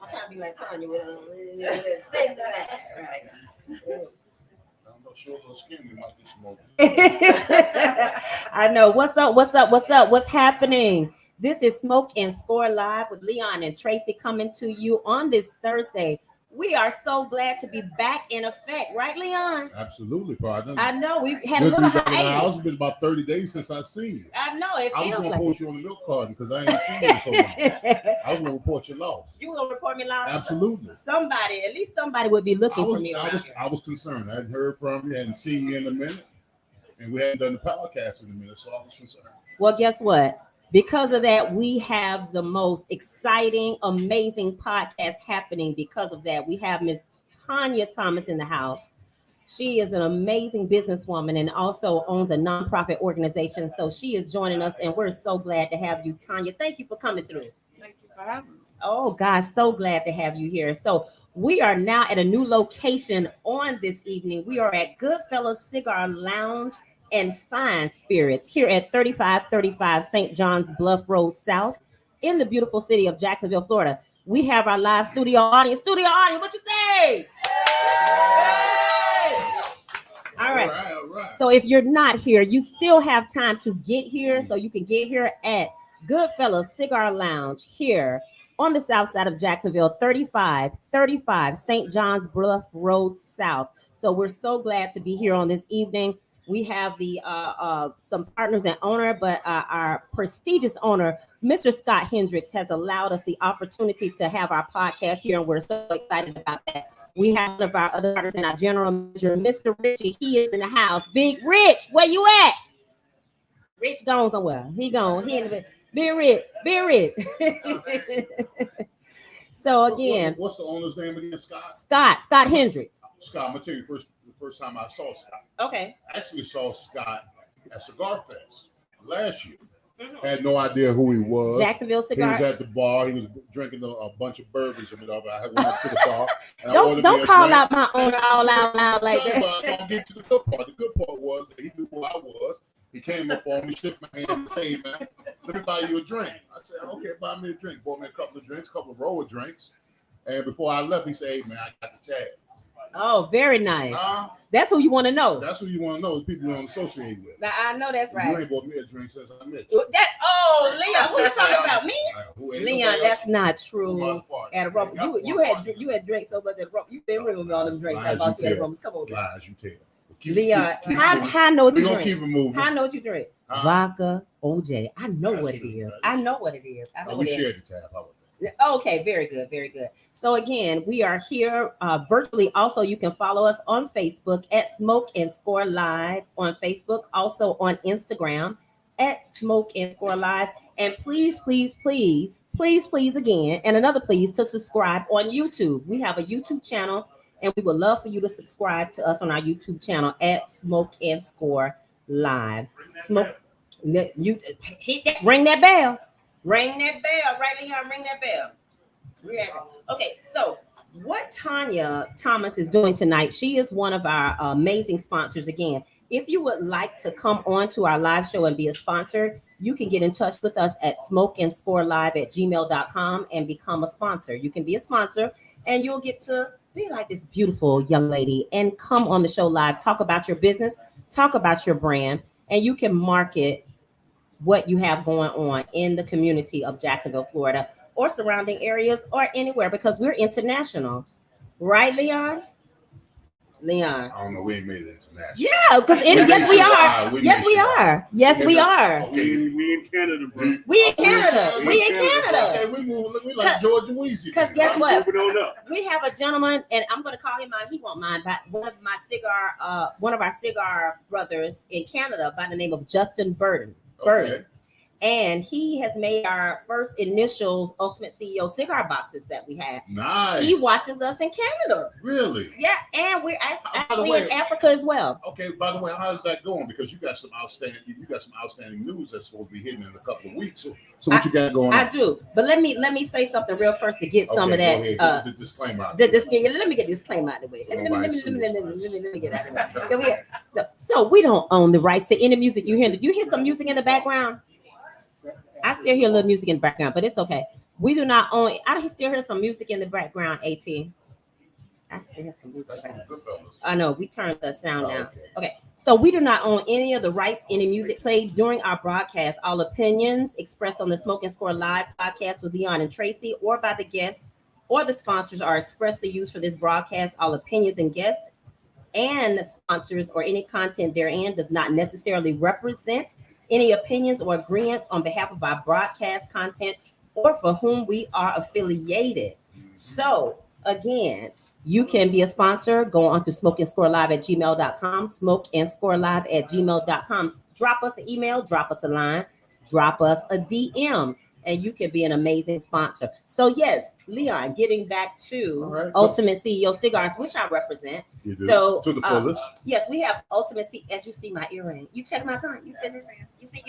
I'm trying to be like Tonya with a sexy back. Right. I'm not sure those skin we might be smoking. I know. What's up? What's up? What's up? What's happening? This is Smoke and Score Live with Leon and Tracy coming to you on this Thursday. We are so glad to be back in effect, right, Leon? Absolutely, partner. I know we had a Good to little be back in the hiatus. house. It's been about 30 days since I seen you. I know it I was feels gonna like post you on the milk carton because I ain't seen you in so long. I was gonna report your loss. You were gonna report me lost? Absolutely. Somebody, at least somebody would be looking for me. I was concerned. I hadn't heard from you, hadn't seen you in a minute, and we hadn't done the podcast in a minute, so I was concerned. Well, guess what? Because of that, we have the most exciting, amazing podcast happening. Because of that, we have Miss Tonya Thomas in the house. She is an amazing businesswoman and also owns a nonprofit organization. So she is joining us, and we're so glad to have you, Tonya. Thank you for coming through. Thank you for having me. Oh, gosh, so glad to have you here. So we are now at a new location on this evening. We are at Goodfellas Cigar Lounge and Fine Spirits here at 3535 St. John's Bluff Road South in the beautiful city of Jacksonville, Florida. We have our live studio audience. Studio audience, what you say? Hey! All right. All right. So if you're not here, you still have time to get here. So you can get here at Goodfellas Cigar Lounge here on the south side of Jacksonville, 3535 St. John's Bluff Road South. So we're so glad to be here on this evening. We have the some partners and owner, but our prestigious owner, Mr. Scott Hendricks, has allowed us the opportunity to have our podcast here, and we're so excited about that. We have one of our other partners and our general manager, Mr. Richie. He is in the house. Big Rich, where you at? Rich gone somewhere. He gone. He in the Big Rich. Big Rich. So again, what's the owner's name again? Scott Hendricks. Scott, I'm gonna tell you the first time I saw Scott. Okay. I actually saw Scott at Cigar Fest last year. Had no idea who he was. Jacksonville Cigar. He was at the bar. He was drinking a bunch of bourbons and whatever. I went up to the bar. Don't call out my owner all out loud like that. I'm gonna get to the good part. The good part was that he knew who I was. He came up on me, shook my hand, and said, "Hey man, let me buy you a drink." I said, "Okay, buy me a drink." Bought me a couple of drinks, a couple of roll of drinks. And before I left, he said, "Hey man, I got the tag." Oh, very nice. That's who you want to know. That's who you want to know. The people you want to associate with. Now, I know that's right. You ain't bought me a drink since I met you. Leon, who's talking about me? Leon, that's not true. At a rum, you had drinks so much at a rum. You didn't remember all them drinks about you at a rum. Come on, lies you tell. Leon, I know what you drink. Keep it moving. I know what you drink. Vodka, OJ. I know what it is. I know what it is. We shared the tab. How about that? Okay, very good, very good. So again, we are here virtually. Also, you can follow us on Facebook at Smoke and Score Live on Facebook. Also on Instagram at Smoke and Score Live. And please again, and another please to subscribe on YouTube. We have a YouTube channel, and we would love for you to subscribe to us on our YouTube channel at Smoke and Score Live. Smoke, you hit that, ring that bell. Ring that bell, right, Leon? Ring that bell. Okay, so what Tonya Thomas is doing tonight, she is one of our amazing sponsors. Again, if you would like to come on to our live show and be a sponsor, you can get in touch with us at smokeandscorelive@gmail.com and become a sponsor. You can be a sponsor, and you'll get to be like this beautiful young lady and come on the show live, talk about your business, talk about your brand, and you can market what you have going on in the community of Jacksonville, Florida, or surrounding areas, or anywhere, because we're international. Right, Leon? Leon. I don't know. We ain't made it international. Yeah, because yes, we are. Yes, we are. Yes, we are. Okay. We in Canada, bro. We in Canada. We in Canada. Okay, we move. We like George and Weezy. Because guess what? Moving on up. We have a gentleman, and I'm going to call him out. He won't mind. But one of our cigar brothers in Canada by the name of Justin Burton. Okay. And he has made our first initial Ultimate CEO cigar boxes that we had. Nice. He watches us in Canada. Really? Yeah, and we're actually in Africa as well. Okay. By the way, how's that going? Because you got some outstanding news that's supposed to be hitting in a couple of weeks. So what you got going on? I do, but let me say something real first to get some of that. The disclaimer. Out let me get this disclaimer out of the way. Let me get out of the way. So we don't own the rights to any music you hear. You hear some music in the background? I still hear a little music in the background, but it's okay. We do not own. I still hear some music in the background. At. I still hear some music. I know we turned the sound down. Okay, so we do not own any of the rights, any music played during our broadcast. All opinions expressed on the Smoke and Score Live podcast with Leon and Tracy, or by the guests or the sponsors, are expressly used for this broadcast. All opinions and guests and sponsors or any content therein does not necessarily represent any opinions or agreements on behalf of our broadcast content or for whom we are affiliated. So, again, you can be a sponsor. Go on to smokeandscorelive@gmail.com, smokeandscorelive@gmail.com. Drop us an email, drop us a line, drop us a DM, and you can be an amazing sponsor. So, yes, Leon, getting back to Ultimate CEO Cigars, which I represent. You do. So, To the fullest. yes, we have Ultimate as you see my earring. You check my tongue. You see this? You see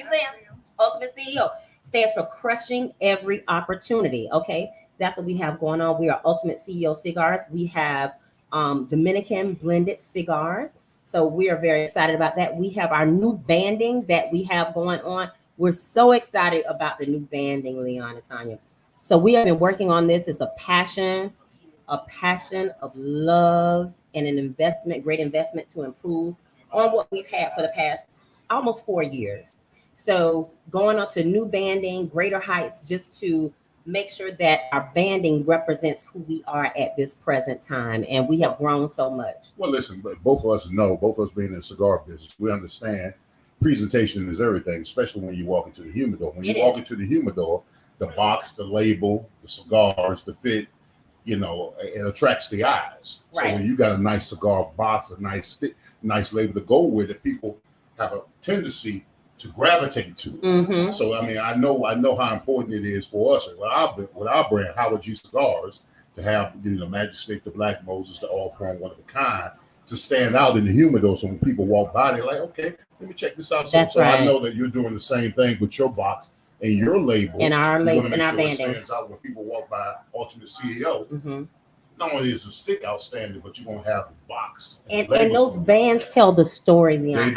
Ultimate CEO stands for crushing every opportunity. Okay. That's what we have going on. We are Ultimate CEO Cigars. We have Dominican blended cigars. So we are very excited about that. We have our new banding that we have going on. We're so excited about the new banding, Leon and Tonya. So we have been working on this. It's a passion of love and an investment, great investment to improve on what we've had for the past almost 4 years. So going on to new banding, greater heights, just to make sure that our banding represents who we are at this present time. And we have grown so much. Well, listen, but both of us know, both of us being in the cigar business, we understand presentation is everything, especially when you walk into the humidor. When you walk into the humidor, the box, the label, the cigars, the fit, it attracts the eyes. Right. So when you got a nice cigar box, a nice label to go with it, people have a tendency to gravitate to. Mm-hmm. So I mean, I know how important it is for us with our brand, Howard G Cigars, to have Magic State, the Black Moses, the All Chrome, one of a kind, to stand out in the humidor. So when people walk by, they're like, okay, let me check this out. So right. I know that you're doing the same thing with your box and your label. And our label and our banding. It stands out when people walk by Ultimate CEO. Mm-hmm. Not only is the stick outstanding, but you're gonna have the box. And those bands tell the story, Leon.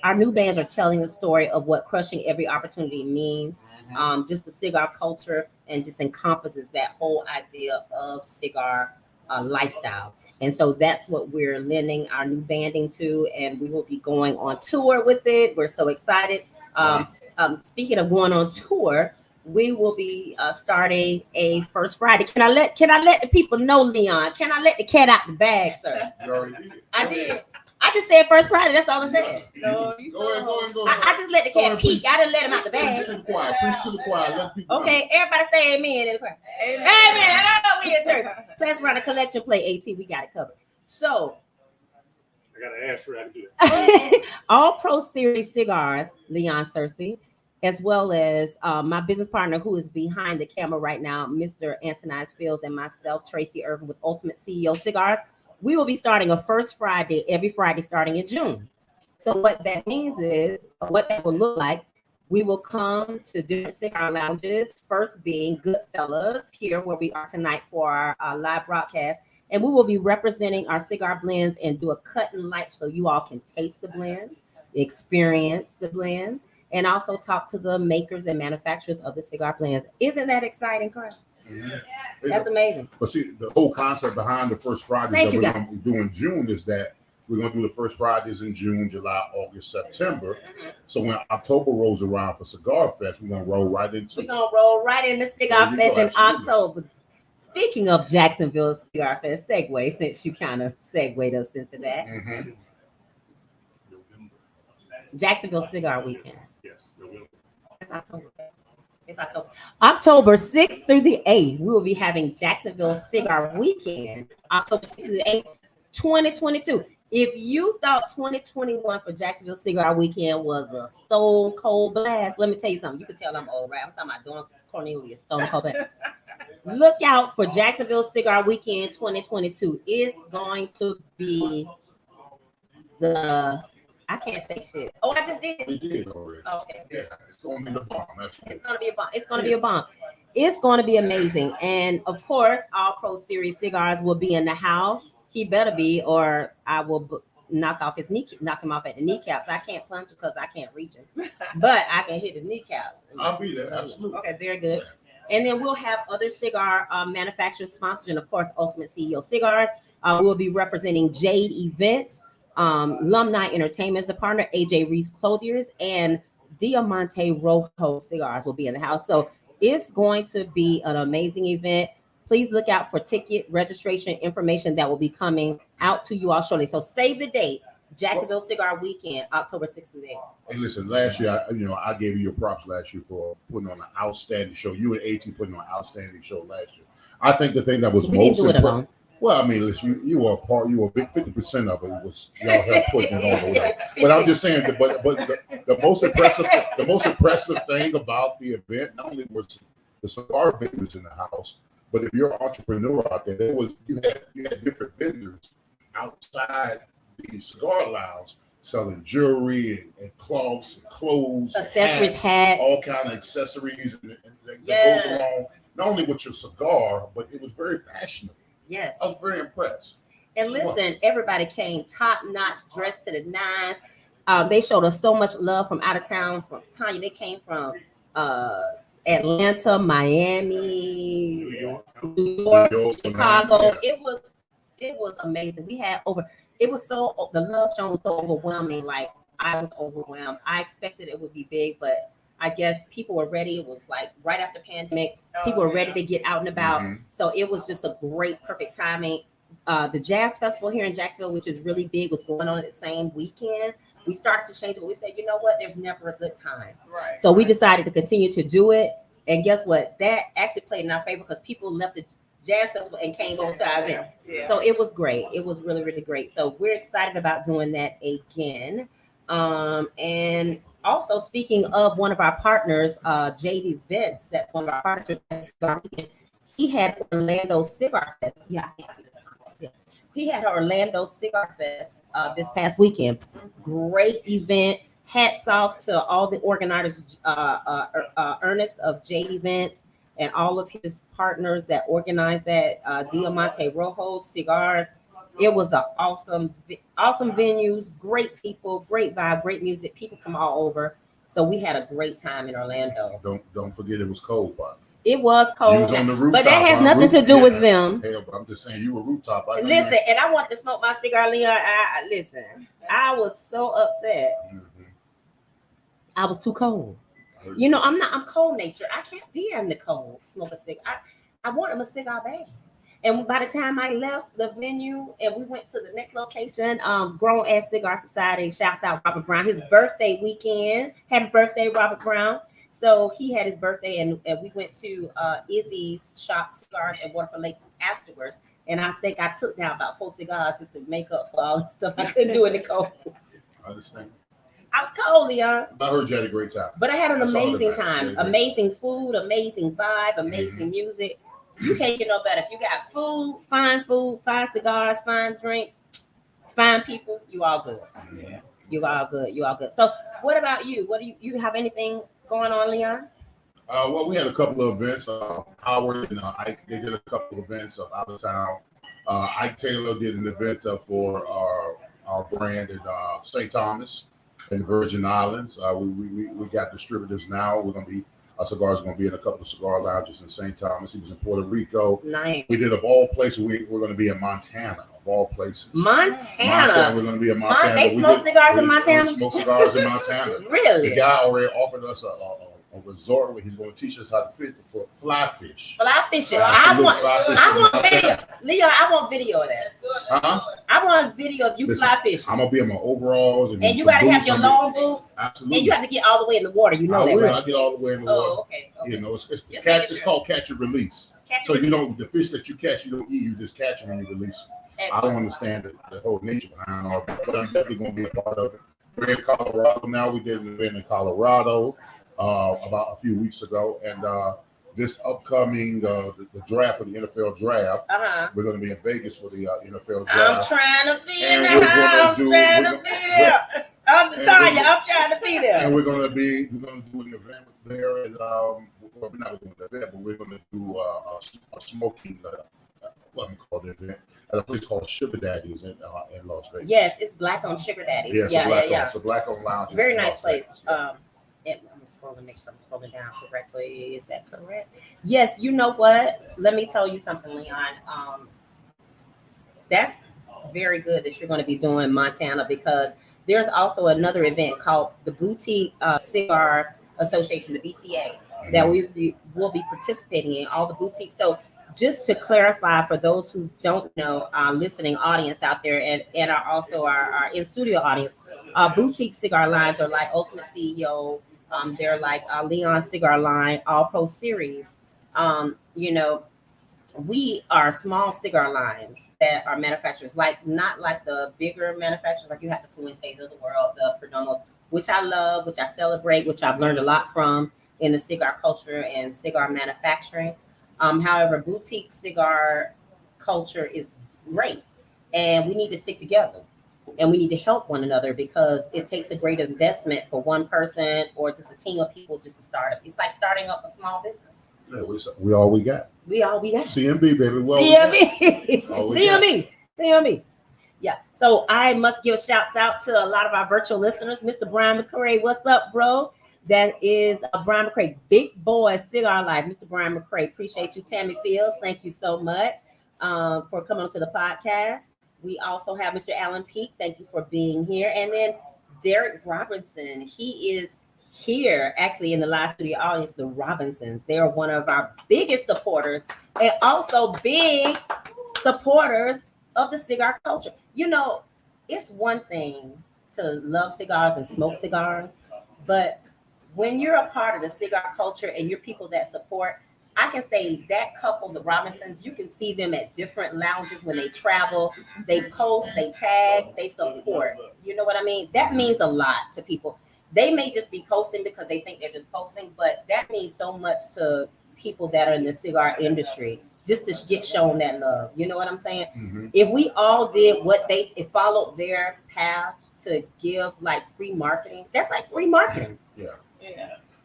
Our new bands are telling the story of what crushing every opportunity means. Mm-hmm. Just the cigar culture, and just encompasses that whole idea of cigar lifestyle. And so that's what we're lending our new banding to, and we will be going on tour with it. We're so excited. Speaking of going on tour, we will be starting a First Friday. Can I let the people know, Leon? Can I let the cat out the bag, sir? You already did. I did. I just said First Friday. That's all I said. No, go ahead. I just let the cat peek. I didn't let him out the bag. Preach to the choir. Let people okay, know. Everybody say amen in the choir. Amen. I know we in church. Class around the collection plate 18. We got it covered. So I gotta ask her how to do it. All Pro Series cigars, Leon Cersei, as well as my business partner who is behind the camera right now, Mr. Antonius Fields, and myself, Tracy Irvin, with Ultimate CEO Cigars. We will be starting a First Friday every Friday starting in June. So what that means is, what that will look like, we will come to different cigar lounges, first being Goodfellas, here where we are tonight for our live broadcast. And we will be representing our cigar blends and do a cut and light so you all can taste the blends, experience the blends, and also talk to the makers and manufacturers of the cigar blends. Isn't that exciting, Carl? Yes. That's amazing. But see, the whole concept behind the First Fridays that we're going to do in June is that we're going to do the First Fridays in June, July, August, September. So when October rolls around for Cigar Fest, we're going to roll right into Cigar Fest in October. Speaking of Jacksonville Cigar Fest, segue, since you kind of segued us into that. Mm-hmm. Jacksonville Cigar Weekend. Yes, November. It's October. October 6th through the 8th, we will be having Jacksonville Cigar Weekend, October 6th through the 8th, 2022. If you thought 2021 for Jacksonville Cigar Weekend was a stone cold blast, let me tell you something. You can tell I'm old, right? I'm talking about Dawn Cornelius, stone cold blast. Look out for Jacksonville Cigar Weekend 2022. It's going to be I can't say shit. Oh, I just did. We did already. Okay. Yeah, it's going to be a bomb. It's going to be a bomb. It's going to be a bomb. It's going to be amazing. And of course, All Pro Series Cigars will be in the house. He better be, or I will knock him off at the kneecaps. I can't punch him because I can't reach him, but I can hit his kneecaps. I'll be there. Absolutely. Okay, very good. And then we'll have other cigar manufacturers sponsors, and of course, Ultimate CEO Cigars. We'll be representing Jade Events, Alumni Entertainment as a partner, AJ Reese Clothiers, and Diamante Rojo Cigars will be in the house. So it's going to be an amazing event. Please look out for ticket registration information that will be coming out to you all shortly. So save the date. Jacksonville Cigar Weekend, October 6th through 8th. Hey, listen, last year, I gave you your props last year for putting on an outstanding show. You and AT putting on an outstanding show last year. I think the thing that was most important. Well, I mean, listen, you were a part. You were a big 50% of it was y'all help putting it on. Whatever. But I'm just saying, but the most impressive thing about the event not only was the cigar vendors in the house, but if you're an entrepreneur out there, you had different vendors outside the cigar lounge selling jewelry and cloths and clothes, accessories, hats, all kind of accessories that goes along not only with your cigar, but it was very fashionable. Yes, I was very impressed. And listen, everybody came top notch, dressed to the nines. They showed us so much love from out of town. From Tonya, they came from Atlanta, Miami, New York, Chicago. Yeah. It was amazing. We had the love show was so overwhelming. Like I was overwhelmed. I expected it would be big, but I guess people were ready. It was like right after pandemic. People were ready to get out and about. Mm-hmm. So it was just a great, perfect timing. The Jazz Festival here in Jacksonville, which is really big, was going on at the same weekend. We started to change it. We said, you know what? There's never a good time. Right. So we decided to continue to do it. And guess what? That actually played in our favor because people left the Jazz Festival and came over to our event. Yeah. So it was great. It was really, really great. So we're excited about doing that again. And also, speaking of one of our partners, Jade Events, that's one of our partners. He had Orlando Cigar Fest. Yeah, he had Orlando Cigar Fest this past weekend. Great event. Hats off to all the organizers, Ernest of Jade Events, and all of his partners that organized that. Diamante Rojo Cigars. It was an awesome venues, great people, great vibe, great music, people from all over. So we had a great time in Orlando. Don't forget it was cold, Bob. It was cold, was on the rooftop, but that has nothing to do with them. Hell, but I'm just saying you were rooftop. Listen, and I wanted to smoke my cigar, Leon. I was so upset. Mm-hmm. I was too cold. I'm cold natured. I can't be in the cold, smoke a cigar. I want him a cigar bag. And by the time I left the venue and we went to the next location, Grown Ass Cigar Society, shouts out Robert Brown, his birthday weekend. Happy birthday, Robert Brown. So he had his birthday and we went to Izzy's shop, Cigars at Waterford Lakes afterwards. And I think I took down about 4 cigars just to make up for all the stuff I couldn't do in the cold. I understand. I was cold, Leon. I heard you had a great time. But I had an amazing time. Amazing food, amazing vibe, amazing music. You can't get no better. If you got food, fine cigars, fine drinks, fine people, you all good. Yeah. You all good. So what about you? What do you have anything going on, Leon? Well, we had a couple of events. Howard and Ike, they did a couple of events out of town. Ike Taylor did an event for our brand in St. Thomas in the Virgin Islands. We got distributors now. Our cigars are going to be in a couple of cigar lounges in St. Thomas. He was in Puerto Rico. Nice. We did of all places. We're going to be in Montana, of all places. Montana. We're going to be in Montana. They smoke cigars in Montana? We smoke cigars in Montana. Really? The guy already offered us a resort where he's going to teach us how to fish for fly fish. Fly fishing. I want video. Leon, I want video of that. I want video of you fly fishing. I'm going to be in my overalls. And you got to have your long boots. Absolutely. And you have to get all the way in the water. You know that, right? I get all the way in the water. Oh, okay. It's called catch and release. The fish that you catch, you don't eat. You just catch them and you release them. Excellent. I don't understand the whole nature behind all that, but I'm definitely going to be a part of it. We're in Colorado now. We did an event in Colorado about a few weeks ago, and this upcoming the draft of the NFL draft, we're going to be in Vegas for the NFL draft. I'm trying to be in the house. I'm trying to be there. I'm trying to be there. And we're going to do an event there, and we're not doing that there, but we're going to do a smoking. What I'm called the event at a place called Sugar Daddies in Las Vegas. Yes, it's Black on Sugar Daddies. Yes, yeah. It's a Black on lounge. Very nice place. scrolling, make sure I'm scrolling down correctly. Is that correct? Yes, you know what? Let me tell you something, Leon. That's very good that you're going to be doing Montana because there's also another event called the Boutique Cigar Association, the BCA, that we will be participating in, all the boutiques. So just to clarify for those who don't know, listening audience out there and are also our in-studio audience, boutique cigar lines are like Ultimate CEO, they're like Leon Cigar Line, All Pro Series. You know, we are small cigar lines that are manufacturers, like not like the bigger manufacturers, like you have the Fuentes of the world, the Perdomos, which I love, which I celebrate, which I've learned a lot from in the cigar culture and cigar manufacturing. However, boutique cigar culture is great, and we need to stick together. And we need to help one another because it takes a great investment for one person or just a team of people just to start up. It's like starting up a small business. Yeah, we all we got. We all we got. CMB, baby. CMB. CMB. CMB. Yeah. So I must give shouts out to a lot of our virtual listeners. Mr. Brian McCray, what's up, bro? That is Brian McCray, Big Boy Cigar Life. Mr. Brian McCray, appreciate you. Tammy Fields, thank you so much for coming on to the podcast. We also have Mr. Alan Peak. Thank you for being here. And then Derek Robinson. He is here actually in the live studio audience, the Robinsons. They are one of our biggest supporters and also big supporters of the cigar culture. You know, it's one thing to love cigars and smoke cigars, but when you're a part of the cigar culture and you're people that support, I can say that couple, the Robinsons, you can see them at different lounges when they travel. They post, they tag, they support. You know what I mean? That means a lot to people. They may just be posting because they think they're just posting, but that means so much to people that are in the cigar industry just to get shown that love. You know what I'm saying? Mm-hmm. If we all did what they followed their path to give like free marketing, that's like free marketing. Yeah.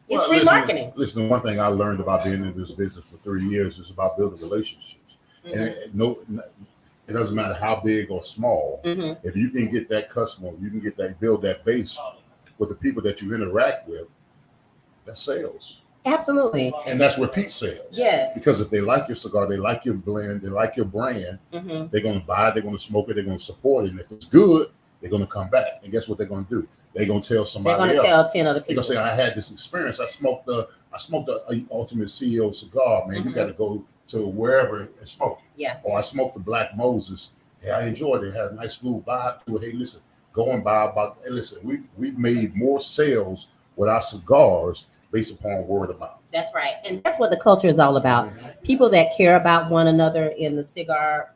It's free marketing. Listen, one thing I learned about being in this business for 3 years is about building relationships. Mm-hmm. And it doesn't matter how big or small. Mm-hmm. If you can get that customer, you can build that base with the people that you interact with, that's sales. Absolutely. And that's repeat sales. Yes. Because if they like your cigar, they like your blend, they like your brand, mm-hmm. they're going to buy it, they're going to smoke it, they're going to support it. And if it's good, they're going to come back. And guess what they're going to do? They're going to tell somebody else. They're going to tell 10 other people. They're going to say, I had this experience. I smoked the Ultimate CEO cigar, man. Mm-hmm. You got to go to wherever and smoke it. Yeah. Or I smoked the Black Moses. Hey, I enjoyed it. It had a nice smooth vibe to it. Hey, listen, go and buy about. Hey, listen, we've made more sales with our cigars based upon word of mouth. That's right. And that's what the culture is all about. Mm-hmm. People that care about one another in the cigar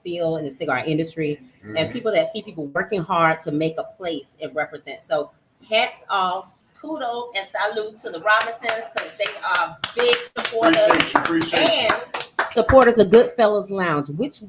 field, in the cigar industry, mm-hmm. and people that see people working hard to make a place and represent. So hats off, kudos, and salute to the Robinsons because they are big supporters. Appreciate you. Supporters of Goodfellas Lounge, which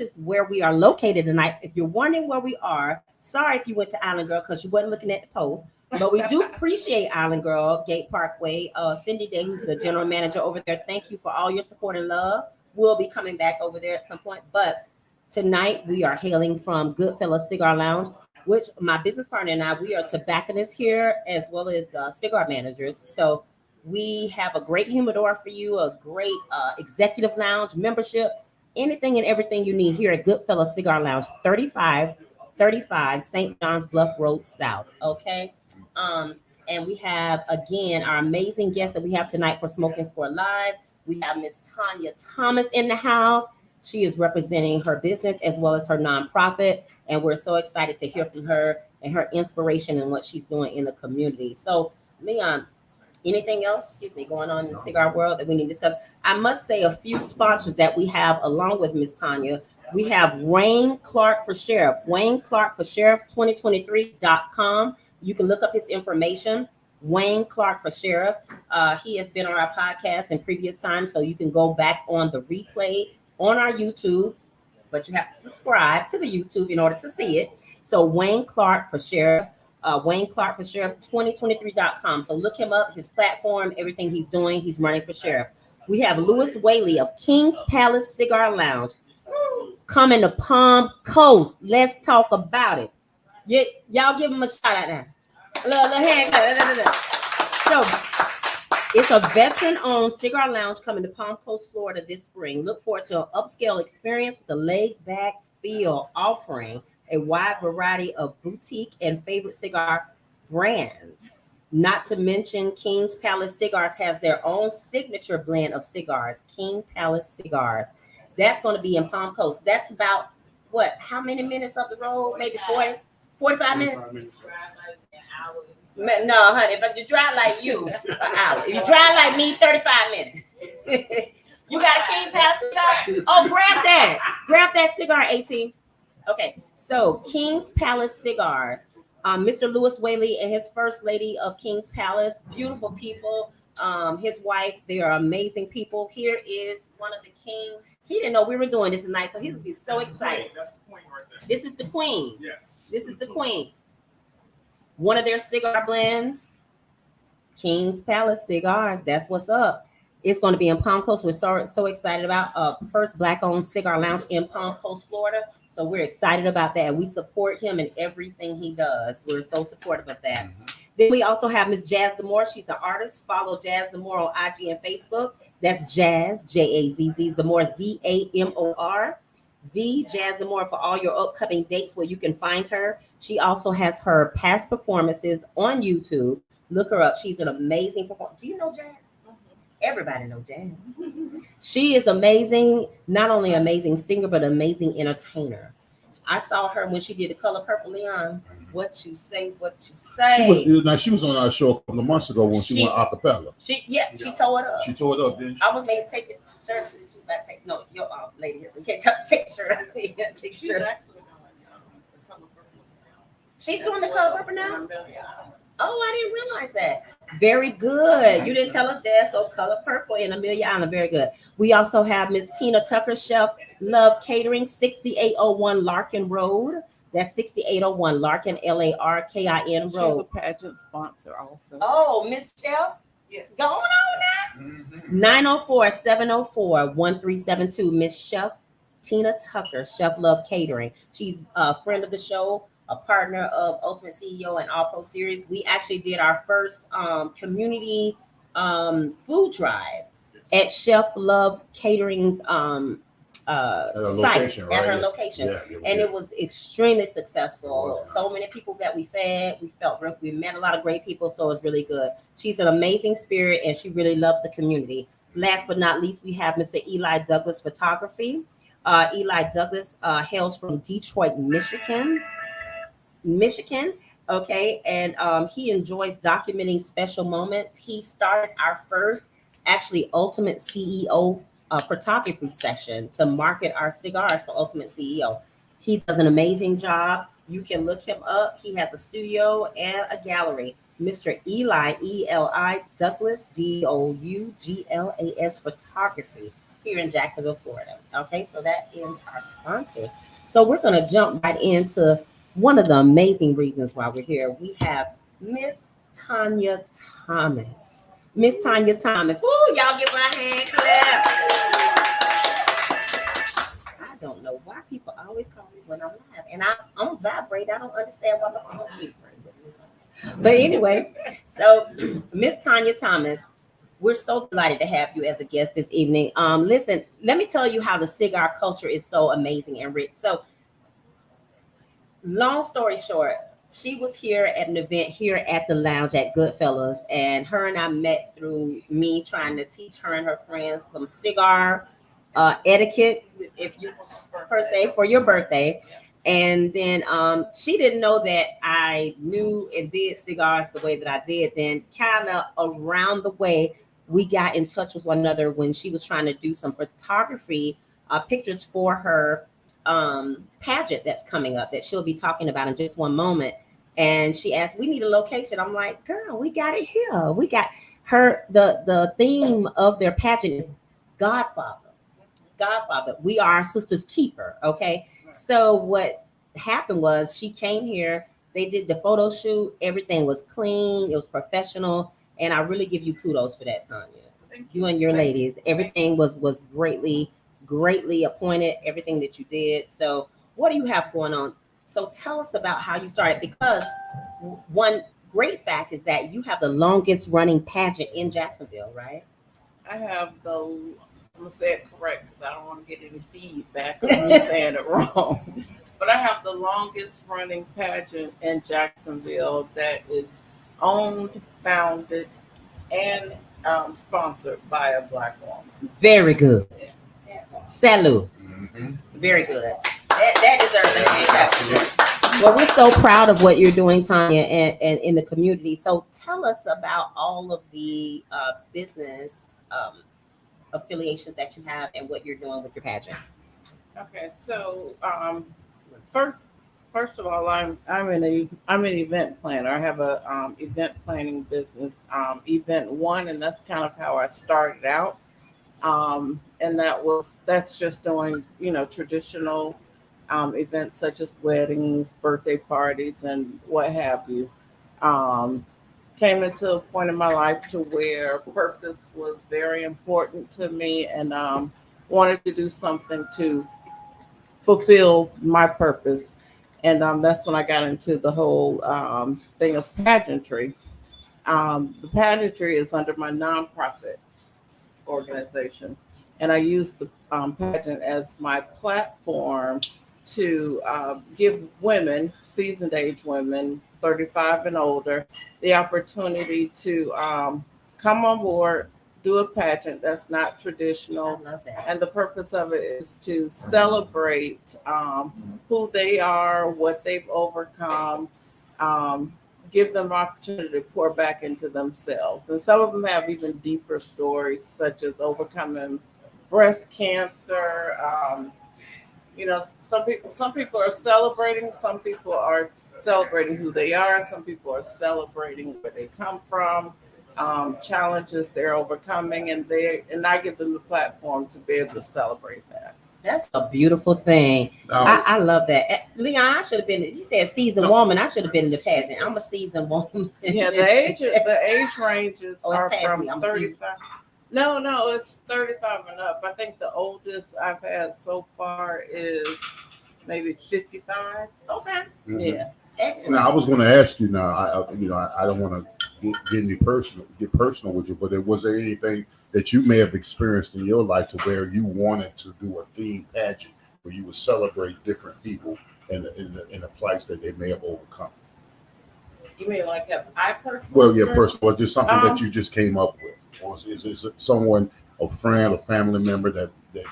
is where we are located tonight. If you're wondering where we are, sorry if you went to Island Girl because you wasn't looking at the post. But we do appreciate Island Girl, Gate Parkway. Cindy Day, who's the general manager over there, thank you for all your support and love. We'll be coming back over there at some point. But tonight we are hailing from Goodfellas Cigar Lounge, which my business partner and I, we are tobacconists here as well as cigar managers. So we have a great humidor for you, a great executive lounge membership, anything and everything you need here at Goodfellas Cigar Lounge, 3535 St. John's Bluff Road South. Okay. And we have, again, our amazing guest that we have tonight for Smoking Score Live. We have Miss Tonya Thomas in the house. She is representing her business as well as her nonprofit. And we're so excited to hear from her and her inspiration and what she's doing in the community. So, Leon, anything else, going on in the cigar world that we need to discuss? I must say a few sponsors that we have along with Miss Tonya. We have Wayne Clark for Sheriff, Wayne Clark for Sheriff 2023.com. You can look up his information, Wayne Clark for Sheriff. He has been on our podcast in previous times, so you can go back on the replay on our YouTube, but you have to subscribe to the YouTube in order to see it. So Wayne Clark for Sheriff, Wayne Clark for Sheriff 2023.com. So look him up, his platform, everything he's doing, he's running for sheriff. We have Louis Whaley of King's Palace Cigar Lounge coming to Palm Coast. Let's talk about it. Y'all give him a shout out now. Little hand. So it's a veteran-owned cigar lounge coming to Palm Coast, Florida this spring. Look forward to an upscale experience with a laid-back feel, offering a wide variety of boutique and favorite cigar brands. Not to mention, King's Palace Cigars has their own signature blend of cigars, King Palace Cigars. That's going to be in Palm Coast. That's about, what, how many minutes up the road? Maybe 40, 45 minutes? 45 minutes. No, honey, if you drive like you, an hour. If you drive like me, 35 minutes. You got a King Palace cigar? Oh, grab that. Grab that cigar, 18. Okay, so King's Palace Cigars. Mr. Lewis Whaley and his first lady of King's Palace, beautiful people. His wife, they are amazing people. Here is one of the king. He didn't know we were doing this tonight, so he'll be so excited. That's the queen right there. This is the queen. Yes. This is the queen. One of their cigar blends, King's Palace Cigars. That's what's up. It's going to be in Palm Coast. We're so excited about first Black-owned cigar lounge in Palm Coast, Florida. So we're excited about that. We support him in everything he does. We're so supportive of that. Mm-hmm. Then we also have Miss Jazz Zamora. She's an artist. Follow Jazz Zamora on IG and Facebook. That's Jazz, J-A-Z-Z, Zamora, Z-A-M-O-R. The Jazz Zamora for all your upcoming dates where you can find her. She also has her past performances on YouTube. Look her up. She's an amazing performer. Do you know Jazz? Everybody knows Jazz. She is amazing. Not only amazing singer, but amazing entertainer. I saw her when she did The Color Purple, Leon. What you say, what you say. She was on our show a couple of months ago when she went a cappella. She tore it up. She tore it up, didn't she? I was going to take this shirt. She was about to take, no, your lady, we can't take the shirt. Take the shirt. She's doing The Color Purple now? Oh, I didn't realize that. Very good. You didn't tell us that. So Color Purple in Amelia Island. Very good. We also have Miss Tina Tucker, Chef Love Catering, 6801 Larkin Road. That's 6801 Larkin, Larkin Road. She's a pageant sponsor also. Oh, Miss Chef? Yes. Going on now? 904-704-1372. Miss Chef Tina Tucker, Chef Love Catering. She's a friend of the show, a partner of Ultimate CEO and All Pro Series. We actually did our first community food drive at Chef Love Catering's site at her location. And it was extremely successful. So many people that we fed, we met a lot of great people, so it was really good. She's an amazing spirit and she really loves the community. Last but not least, we have Mr. Eli Douglas Photography. Eli Douglas hails from Detroit, Michigan. Okay, and he enjoys documenting special moments. He started our first Ultimate CEO photography session to market our cigars for Ultimate CEO. He does an amazing job. You can look him up. He has a studio and a gallery. Mr. Eli, E-L-I Douglas, D-O-U-G-L-A-S Photography here in Jacksonville, Florida. Okay, so that ends our sponsors. So we're going to jump right into one of the amazing reasons why we're here. We have Miss Tonya Thomas. Miss Tonya Thomas. Woo, y'all give my hand clap. I don't know why people always call me when I'm live. And I'm vibrate. I don't understand why my phone keeps ringing. But anyway, so Miss Tonya Thomas, we're so delighted to have you as a guest this evening. Listen, let me tell you how the cigar culture is so amazing and rich. So long story short, she was here at an event here at the lounge at Goodfellas, and her and I met through me trying to teach her and her friends some cigar etiquette, if you per se, for your birthday. And then she didn't know that I knew and did cigars the way that I did. Then kind of around the way, we got in touch with one another when she was trying to do some photography pictures for her pageant that's coming up that she'll be talking about in just one moment. And she asked, we need a location. I'm like, girl, we got it here. We got her. The theme of their pageant is Godfather. Godfather. We are our sister's keeper. Okay. So what happened was she came here. They did the photo shoot. Everything was clean. It was professional. And I really give you kudos for that, Tonya. You and your ladies. Everything was greatly appointed. Everything that you did. So what do you have going on? So tell us about how you started, because one great fact is that you have the longest running pageant in Jacksonville, right? I have the, I'm gonna say it correct because I don't want to get any feedback of me saying it wrong. But I have the longest running pageant in Jacksonville that is owned, founded, and sponsored by a Black woman. Very good. Salute. Mhm. Very good. That deserves a hand clap. Well, we're so proud of what you're doing, Tonya, and in the community. So tell us about all of the business affiliations that you have and what you're doing with your pageant. Okay, so first, first of all, I'm an event planner. I have a event planning business, Event One, and that's kind of how I started out. And that's just doing traditional events such as weddings, birthday parties, and what have you. Um, Came into a point in my life to where purpose was very important to me, and wanted to do something to fulfill my purpose. And that's when I got into the whole thing of pageantry. The pageantry is under my nonprofit organization, and I use the pageant as my platform to give women, seasoned age women, 35 and older, the opportunity to come on board, do a pageant that's not I traditional. love that. And the purpose of it is to celebrate who they are, what they've overcome, um, give them an opportunity to pour back into themselves. And some of them have even deeper stories, such as overcoming breast cancer. Some people are celebrating. Some people are celebrating who they are. Some people are celebrating where they come from, challenges they're overcoming, and I give them the platform to be able to celebrate that. That's a beautiful thing. Now, I love that. Leon, I should have been, he said seasoned No. woman. I should have been in the pageant. I'm a seasoned woman. Yeah, the age ranges Oh, it's are past from me. I'm 35. No, it's 35 and up. I think the oldest I've had so far is maybe 55. Okay. mhm. Yeah. Excellent. Now I was going to ask you. Now, I don't want to get personal with you, but was there anything that you may have experienced in your life to where you wanted to do a theme pageant where you would celebrate different people in a place that they may have overcome? You mean like have I personally? Well, yeah, experienced- personal, or just something that Um, you just came up with, or is it someone, a friend, a family member that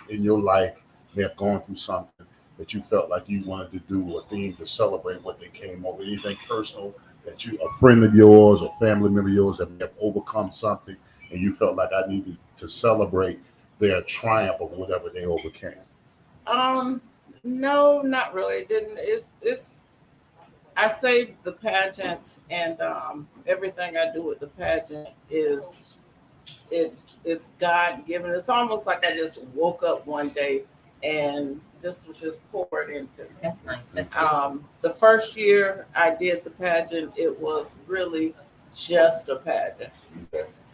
in your life may have gone through something that you felt like you wanted to do a theme to celebrate what they came over? Anything personal that a friend of yours or family member of yours that may have overcome something, and you felt like I needed to celebrate their triumph of whatever they overcame? Um, no, not really. It didn't. It's. I say the pageant and everything I do with the pageant is it. It's God given. It's almost like I just woke up one day and this was just poured into me. That's nice. That's nice. The first year I did the pageant, it was really just a pageant.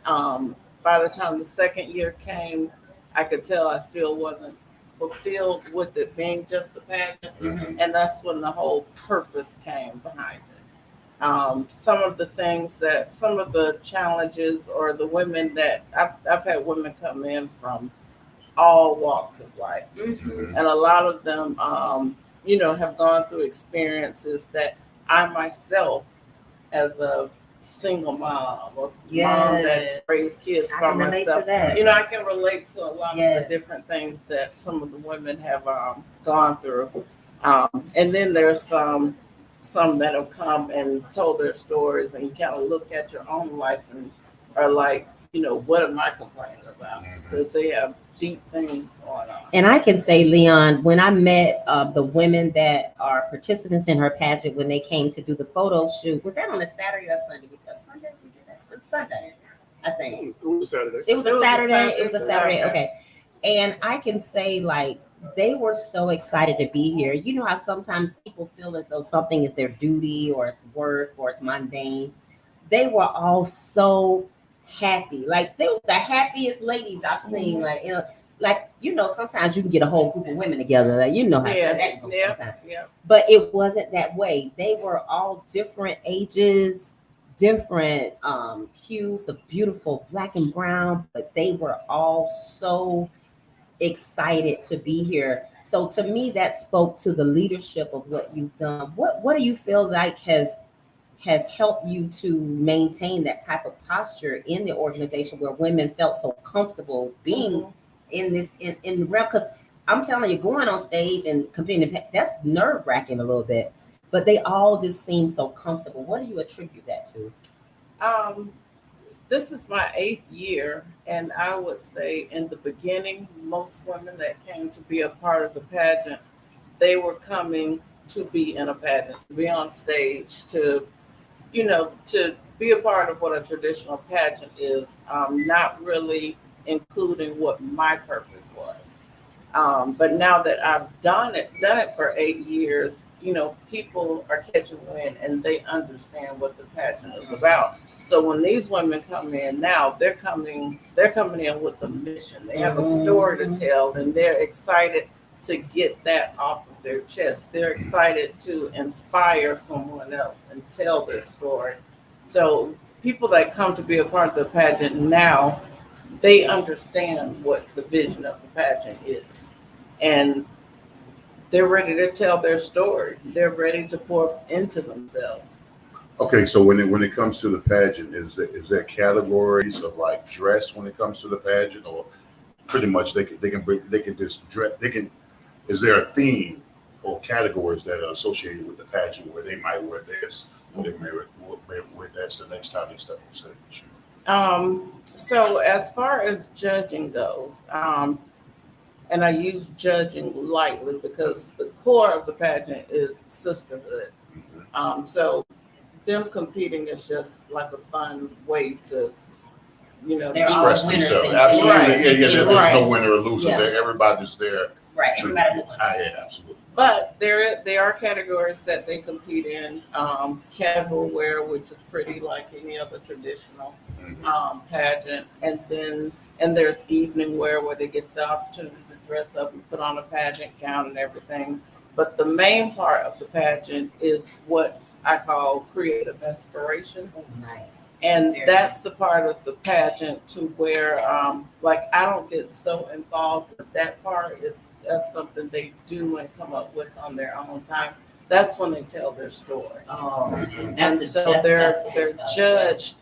By the time the second year came, I could tell I still wasn't fulfilled with it being just a pageant, Mhm. and that's when the whole purpose came behind it. Some of the challenges, or the women that I've had women come in from all walks of life, Mhm. and a lot of them, have gone through experiences that I myself, as a single mom or mom that's Yes. raised kids I by can relate to myself, that. I can relate to a lot of the different things that some of the women have gone through. And then there's some that have come and told their stories, and you kind of look at your own life and are like, what am I complaining about? Because they have deep things going on. And I can say, Leon, when I met the women that are participants in her pageant when they came to do the photo shoot, was that on a Saturday or Sunday? Because Sunday we did that. It was Sunday, I think. It was Saturday. It was a Saturday. It was a Saturday. Saturday. Okay. Okay. And I can say, like, they were so excited to be here. You know how sometimes people feel as though something is their duty or it's work or it's mundane. They were all so happy. Like, they were the happiest ladies I've seen. Sometimes you can get a whole group of women together. Like, you know how that goes sometimes. Yeah. But it wasn't that way. They were all different ages, different hues of beautiful black and brown, but they were all so excited to be here. So to me, that spoke to the leadership of what you've done. What do you feel like has helped you to maintain that type of posture in the organization where women felt so comfortable being in this in the realm? Because I'm telling you, going on stage and competing, that's nerve wracking a little bit. But they all just seem so comfortable. What do you attribute that to? This is my 8th year, and I would say in the beginning, most women that came to be a part of the pageant, they were coming to be in a pageant, to be on stage, to be a part of what a traditional pageant is, not really including what my purpose was. But now that I've done it for 8 years, people are catching wind and they understand what the pageant is about. So when these women come in now, they're coming in with a mission. They have a story to tell, and they're excited to get that off of their chest. They're excited to inspire someone else and tell their story. So people that come to be a part of the pageant now, they understand what the vision of the pageant is. And they're ready to tell their story. They're ready to pour into themselves. Okay, so when it comes to the pageant, is there categories of like dress when it comes to the pageant, or pretty much they can just dress, is there a theme or categories that are associated with the pageant where they might wear this, or they may wear this the next time they step on stage? So as far as judging goes, and I use judging lightly because the core of the pageant is sisterhood. So them competing is just like a fun way to, Express themselves. Absolutely. Right. Yeah. There's no winner or loser. Yeah. Everybody's there. Right, everybody's a winner. Yeah, absolutely. But there are categories that they compete in. Casual wear, which is pretty like any other traditional pageant, and there's evening wear where they get the opportunity to dress up and put on a pageant gown and everything. But the main part of the pageant is what I call creative inspiration. Nice. And that's the part of the pageant to where, I don't get so involved with that part. That's something they do and come up with on their own time. That's when they tell their story. And so they're judged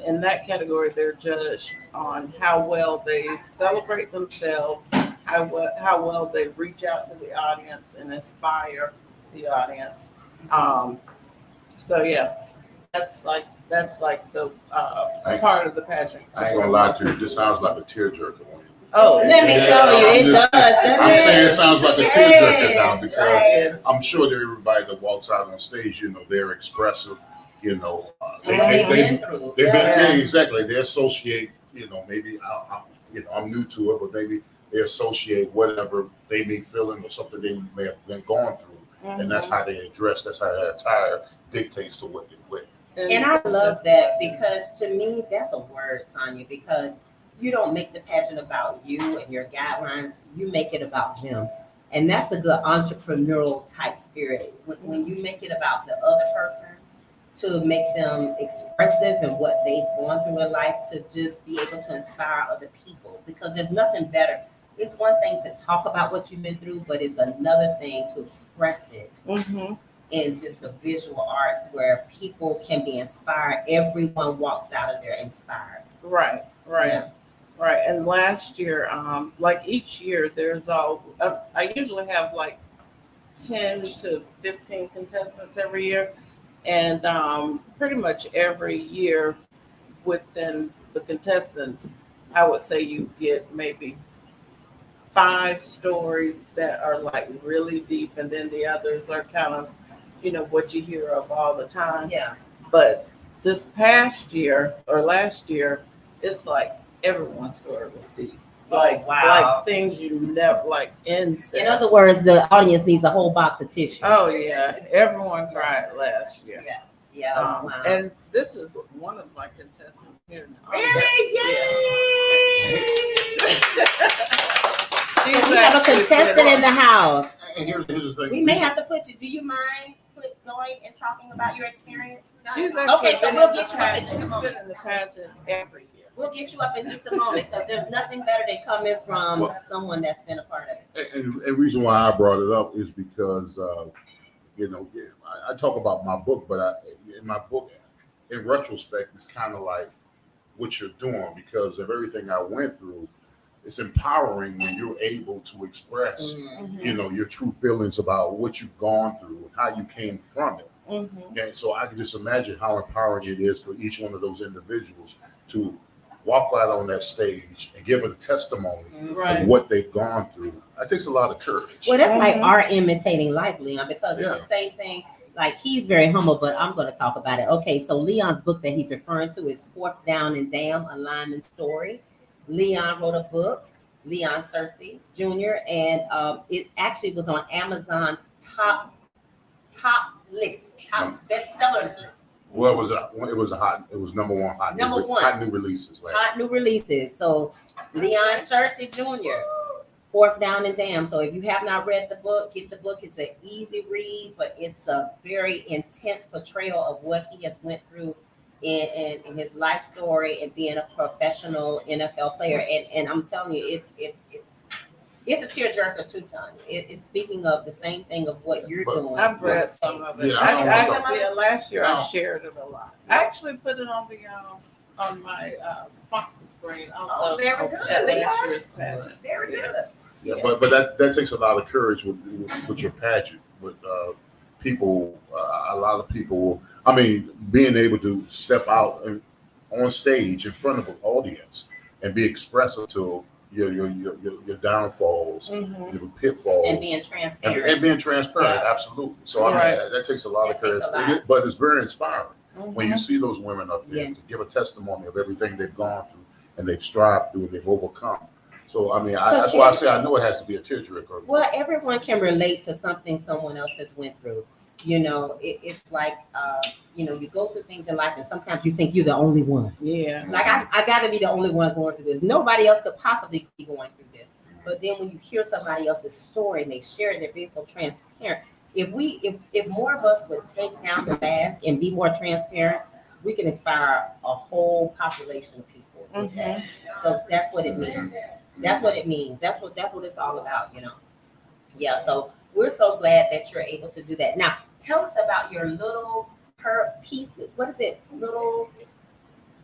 in that category. They're judged on how well they celebrate themselves, how well they reach out to the audience and inspire the audience. So yeah, that's like the part of the pageant. I ain't gonna lie to you. This sounds like a tearjerker. Oh, let me tell you, it does. I'm saying it sounds like a tearjerker now because Right. I'm sure that everybody that walks out on stage, they're expressive. And what they've been through. Exactly. They associate. Maybe I'm new to it, but maybe they associate whatever they may feeling or something they may have been going through, and that's how they address. That's how their attire dictates to what they wear. And I love that because to me, that's a word, Tonya, because you don't make the pageant about you and your guidelines. You make it about them. And that's a good entrepreneurial type spirit. When you make it about the other person, to make them expressive in what they've gone through in life, to just be able to inspire other people. Because there's nothing better. It's one thing to talk about what you've been through, but it's another thing to express it. In just the visual arts where people can be inspired. Everyone walks out of there inspired. Right. Yeah. Right. And last year, like each year, I usually have like 10 to 15 contestants every year. And pretty much every year within the contestants, I would say you get maybe 5 stories that are like really deep. And then the others are kind of, what you hear of all the time. Yeah. But this past year or last year, it's like everyone's story was deep. Like things you never, like incest. In other words, the audience needs a whole box of tissue. Oh yeah, everyone cried last year. Yeah. Wow. And this is one of my contestants here in the We have a contestant in the house. And here's the thing. We may have to put you. Do you mind quit going and talking about your experience? She's actually Okay, so been we'll in the get you up in pageant. just a She's moment. been in the pageant every year. We'll get you up in just a moment because there's nothing better than coming from Well- someone that's been a part of it. And reason why I brought it up is because I talk about my book, but in my book, in retrospect, it's kind of like what you're doing because of everything I went through. It's empowering when you're able to express, Mhm. your true feelings about what you've gone through and how you came from it. Mm-hmm. And so I can just imagine how empowering it is for each one of those individuals to walk out on that stage and give a testimony Right. of what they've gone through. That takes a lot of courage. Well, that's like Mhm. art imitating life, Leon, because Yeah. it's the same thing. Like he's very humble, but I'm going to talk about it. Okay, so Leon's book that he's referring to is Fourth Down and Damn, a Lineman's Story. Leon wrote a book, Leon Cersei Jr., and it actually was on Amazon's top list, top bestsellers list. Well, it was number one Number one. hot new releases last. Hot new releases. So Leon Cersei Jr., Fourth Down and Damn. So if you have not read the book, get the book. It's an easy read, but it's a very intense portrayal of what he has went through in his life story and being a professional NFL player. And I'm telling you, it's a tearjerker too, Tonya. It's speaking of the same thing of what you're doing. I've read some of it. Yeah, I know Last year I No. shared it a lot. I actually put it on my sponsor screen also. Oh, very good, At Leon. last year's pageant. Very good. Yeah, but that takes a lot of courage with your pageant, with people. A lot of people. I mean, being able to step out and on stage in front of an audience and be expressive to your downfalls, Mhm. your pitfalls, And being transparent. and being transparent. Yeah. Absolutely. So I mean, Right. that takes a lot of That takes courage, a lot. but it's very inspiring when you Mhm. see those women up there Yeah. to give a testimony of everything they've gone through and they've strived through and they've overcome. So I mean, that's why I say I know it has to be a tearjerker. Well, everyone can relate to something someone else has went through. It's like, you go through things in life and sometimes you think you're the only one. Yeah. Like, I got to be the only one going through this. Nobody else could possibly be going through this. But then when you hear somebody else's story and they share it, they're being so transparent. If more of us would take down the mask and be more transparent, we can inspire a whole population of people with that. So that's what it means. That's what it means. That's what it's all about, Yeah, so we're so glad that you're able to do that. Now, tell us about your little piece. What is it? Little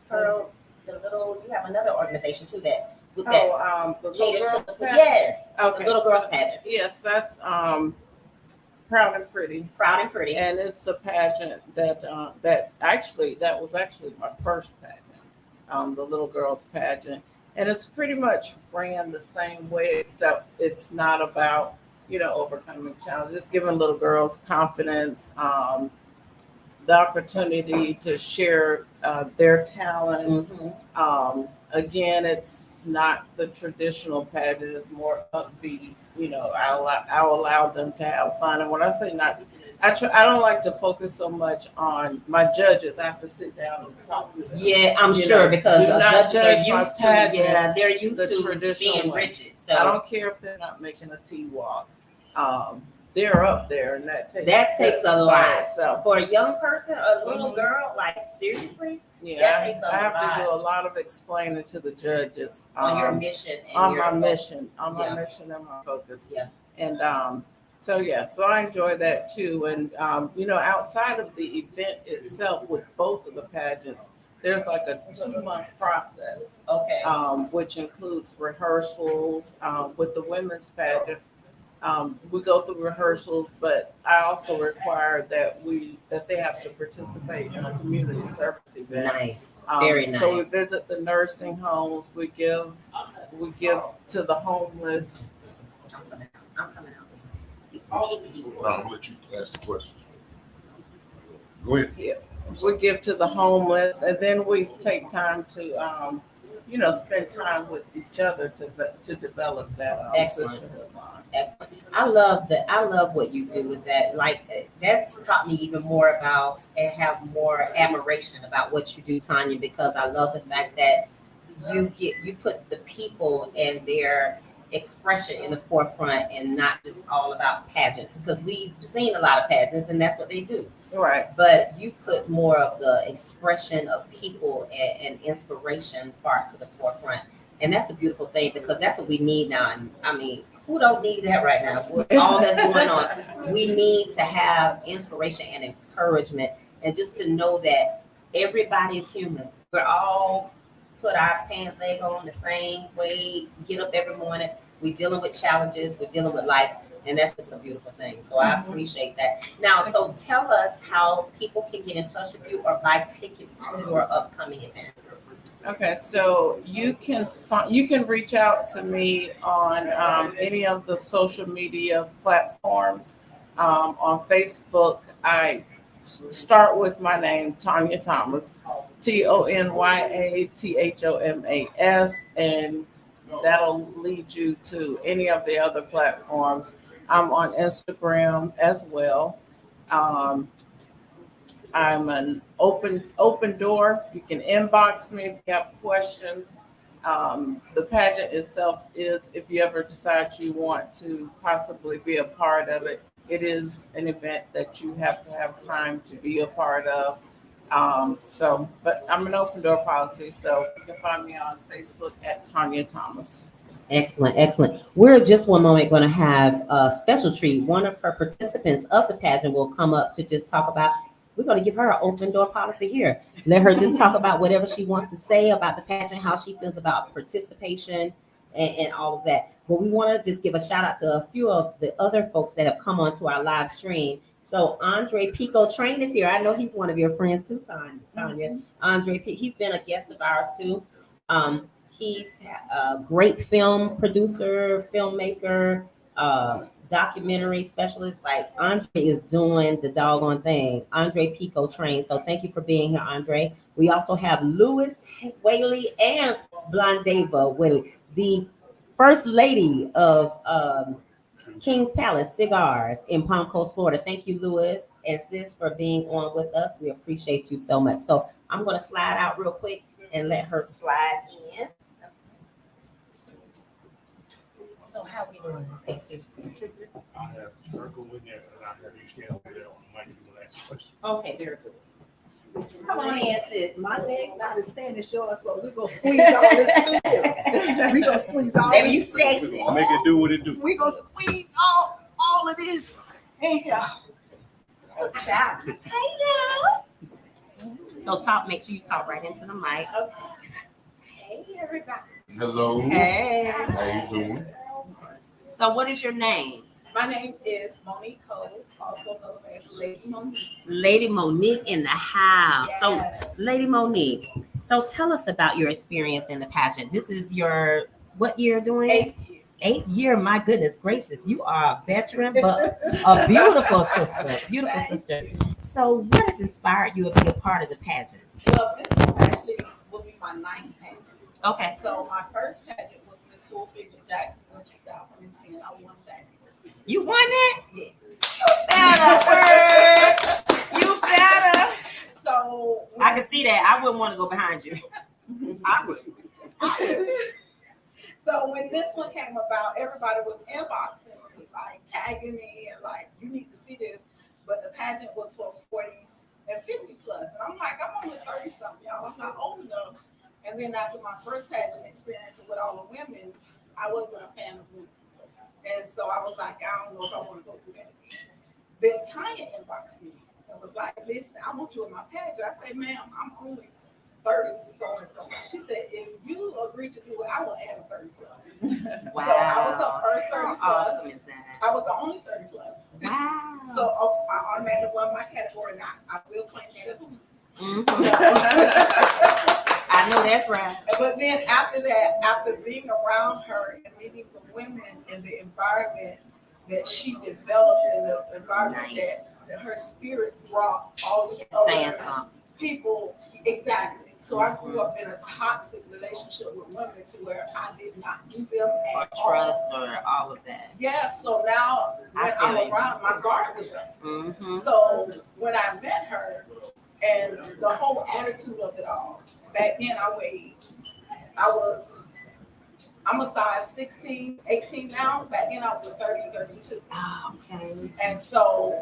Pearl, you have another organization too that with that The little caters girls to pageant? yes, Okay. the little girls pageant. Yes, that's Proud and Pretty. Proud and Pretty. And it's a pageant that was actually my first pageant, the little girls pageant, and it's pretty much ran the same way. It's not about overcoming challenges, giving little girls confidence, the opportunity to share their talents. Mhm. Again, it's not the traditional pageant; it's more upbeat. I'll allow them to have fun. And when I say not, I don't like to focus so much on my judges. I have to sit down and talk to them. Yeah, I'm You sure know, because do not judges judge are my used to pageant they're used the to traditional being way. rigid. So I don't care if they're not making a T-walk. They're up there, and that takes a by lot itself. for a young person, a little Mhm. girl. Like seriously, Yeah, that takes a I have lot. to do a lot of explaining to the judges on your mission and on your my focus. mission, on my Yeah. mission and my focus. Yeah. And so I enjoy that too. And outside of the event itself, with both of the pageants, there's like a 2-month process, Okay. which includes rehearsals. With the women's pageant, we go through rehearsals, but I also require that they have to participate in a community service event. Nice. Very nice. So we visit the nursing homes. We give to the homeless. I'm coming out. No, I'm gonna let you ask the questions. Go ahead. Yeah. We give to the homeless, and then we take time to spend time with each other to develop that Excellent. sisterhood bond. Excellent. I love that. I love what you do with that. Like that's taught me even more about and have more admiration about what you do, Tonya, because I love the fact that you put the people and expression in the forefront and not just all about pageants, because we've seen a lot of pageants and that's what they do. Right. But you put more of the expression of people and inspiration part to the forefront. And that's a beautiful thing because that's what we need now. And I mean, who don't need that right now? With all that's going on, we need to have inspiration and encouragement, and just to know that everybody's human. We're all put our pants leg on the same way, get up every morning. We're dealing with challenges, we're dealing with life, and that's just a beautiful thing. So I appreciate that. Now, so tell us how people can get in touch with you or buy tickets to your upcoming event. Okay, so you can reach out to me on any of the social media platforms. On Facebook, I start with my name, Tonya Thomas, TonyAThomas, and that'll lead you to any of the other platforms. I'm on Instagram as well. I'm an open door. You can inbox me if you have questions. The pageant itself is, if you ever decide you want to possibly be a part of it, it is an event that you have to have time to be a part of. But I'm an open door policy, so you can find me on Facebook at Tonya Thomas. Excellent, excellent. We're just one moment going to have a special treat. One of her participants of the pageant will come up to just talk about. We're going to give her an open door policy here. Let her just talk about whatever she wants to say about the pageant, how she feels about participation and all of that. But we want to just give a shout out to a few of the other folks that have come onto our live stream. So Andre Pico Train is here. I know he's one of your friends too, Tonya. Andre, he's been a guest of ours too. He's a great film producer, filmmaker, documentary specialist. Like Andre is doing the doggone thing. Andre Pico Train. So thank you for being here, Andre. We also have Lewis Whaley and Blondeva Whaley, the first lady of King's Palace Cigars in Palm Coast, Florida. Thank you, Lewis and sis, for being on with us. We appreciate you so much. So I'm going to slide out real quick and let her slide in. So how we doing this? I have circle in there, and I have you stand over there on the mic and you will ask a question. Okay, very good. Come on in, sis. My leg's not as thin as yours, so we're gonna squeeze all this through. We're gonna squeeze all Baby, you this. sexy. Make it do what it do. We're gonna squeeze all of this. Hey, Oh, child. Hey, y'all. So talk, make sure you talk right into the mic. Okay. Hey, everybody. Hello. Hey. How you doing? So what is your name? my name is Monique Coles, also known as Lady Monique. Lady Monique in the house. Yes. So Lady Monique, so tell us about your experience in the pageant. This is your, what year doing? 8 years. 8th year, my goodness gracious. You are a veteran, but a beautiful sister. Beautiful sister. So what has inspired you to be a part of the pageant? Well, this is actually will be my 9th pageant. Okay. So my first pageant was Miss Full Figure Jacksonville 2010. I won that. You won it? Yes. You better. So I can see that. I wouldn't want to go behind you. I would. So when this one came about, everybody was inboxing me, like tagging me and like, you need to see this. But the pageant was for 40 and 50 plus. And I'm like, I'm only 30 something, y'all. I'm not old enough. And then after my first pageant experience with all the women, I wasn't a fan of women. And so I was like, I don't know if I want to go through that again. Then Tonya inboxed me and was like, listen, I want you in my pageant. I said, ma'am, I'm only 30, so and so. She said, if you agree to do it, I will add a 30 plus. Wow. So I was her first 30 How plus. awesome is that? I was the only 30 plus. Wow. So I automatically won my category. Now I will claim that as a win. I know that's right. But then after that, after being around her and meeting the women and the environment that she developed and the environment that her spirit brought all these Saying other something. people, exactly. So I grew up in a toxic relationship with women to where I did not do them Or at all. trust or all of that. Yeah, so now when I feel I'm you. around, my guard was up. Mm-hmm. So when I met her and the whole attitude of it all, back then I was I'm a size 16, 18 now. Back then I was a 30, 32. Oh, okay. And so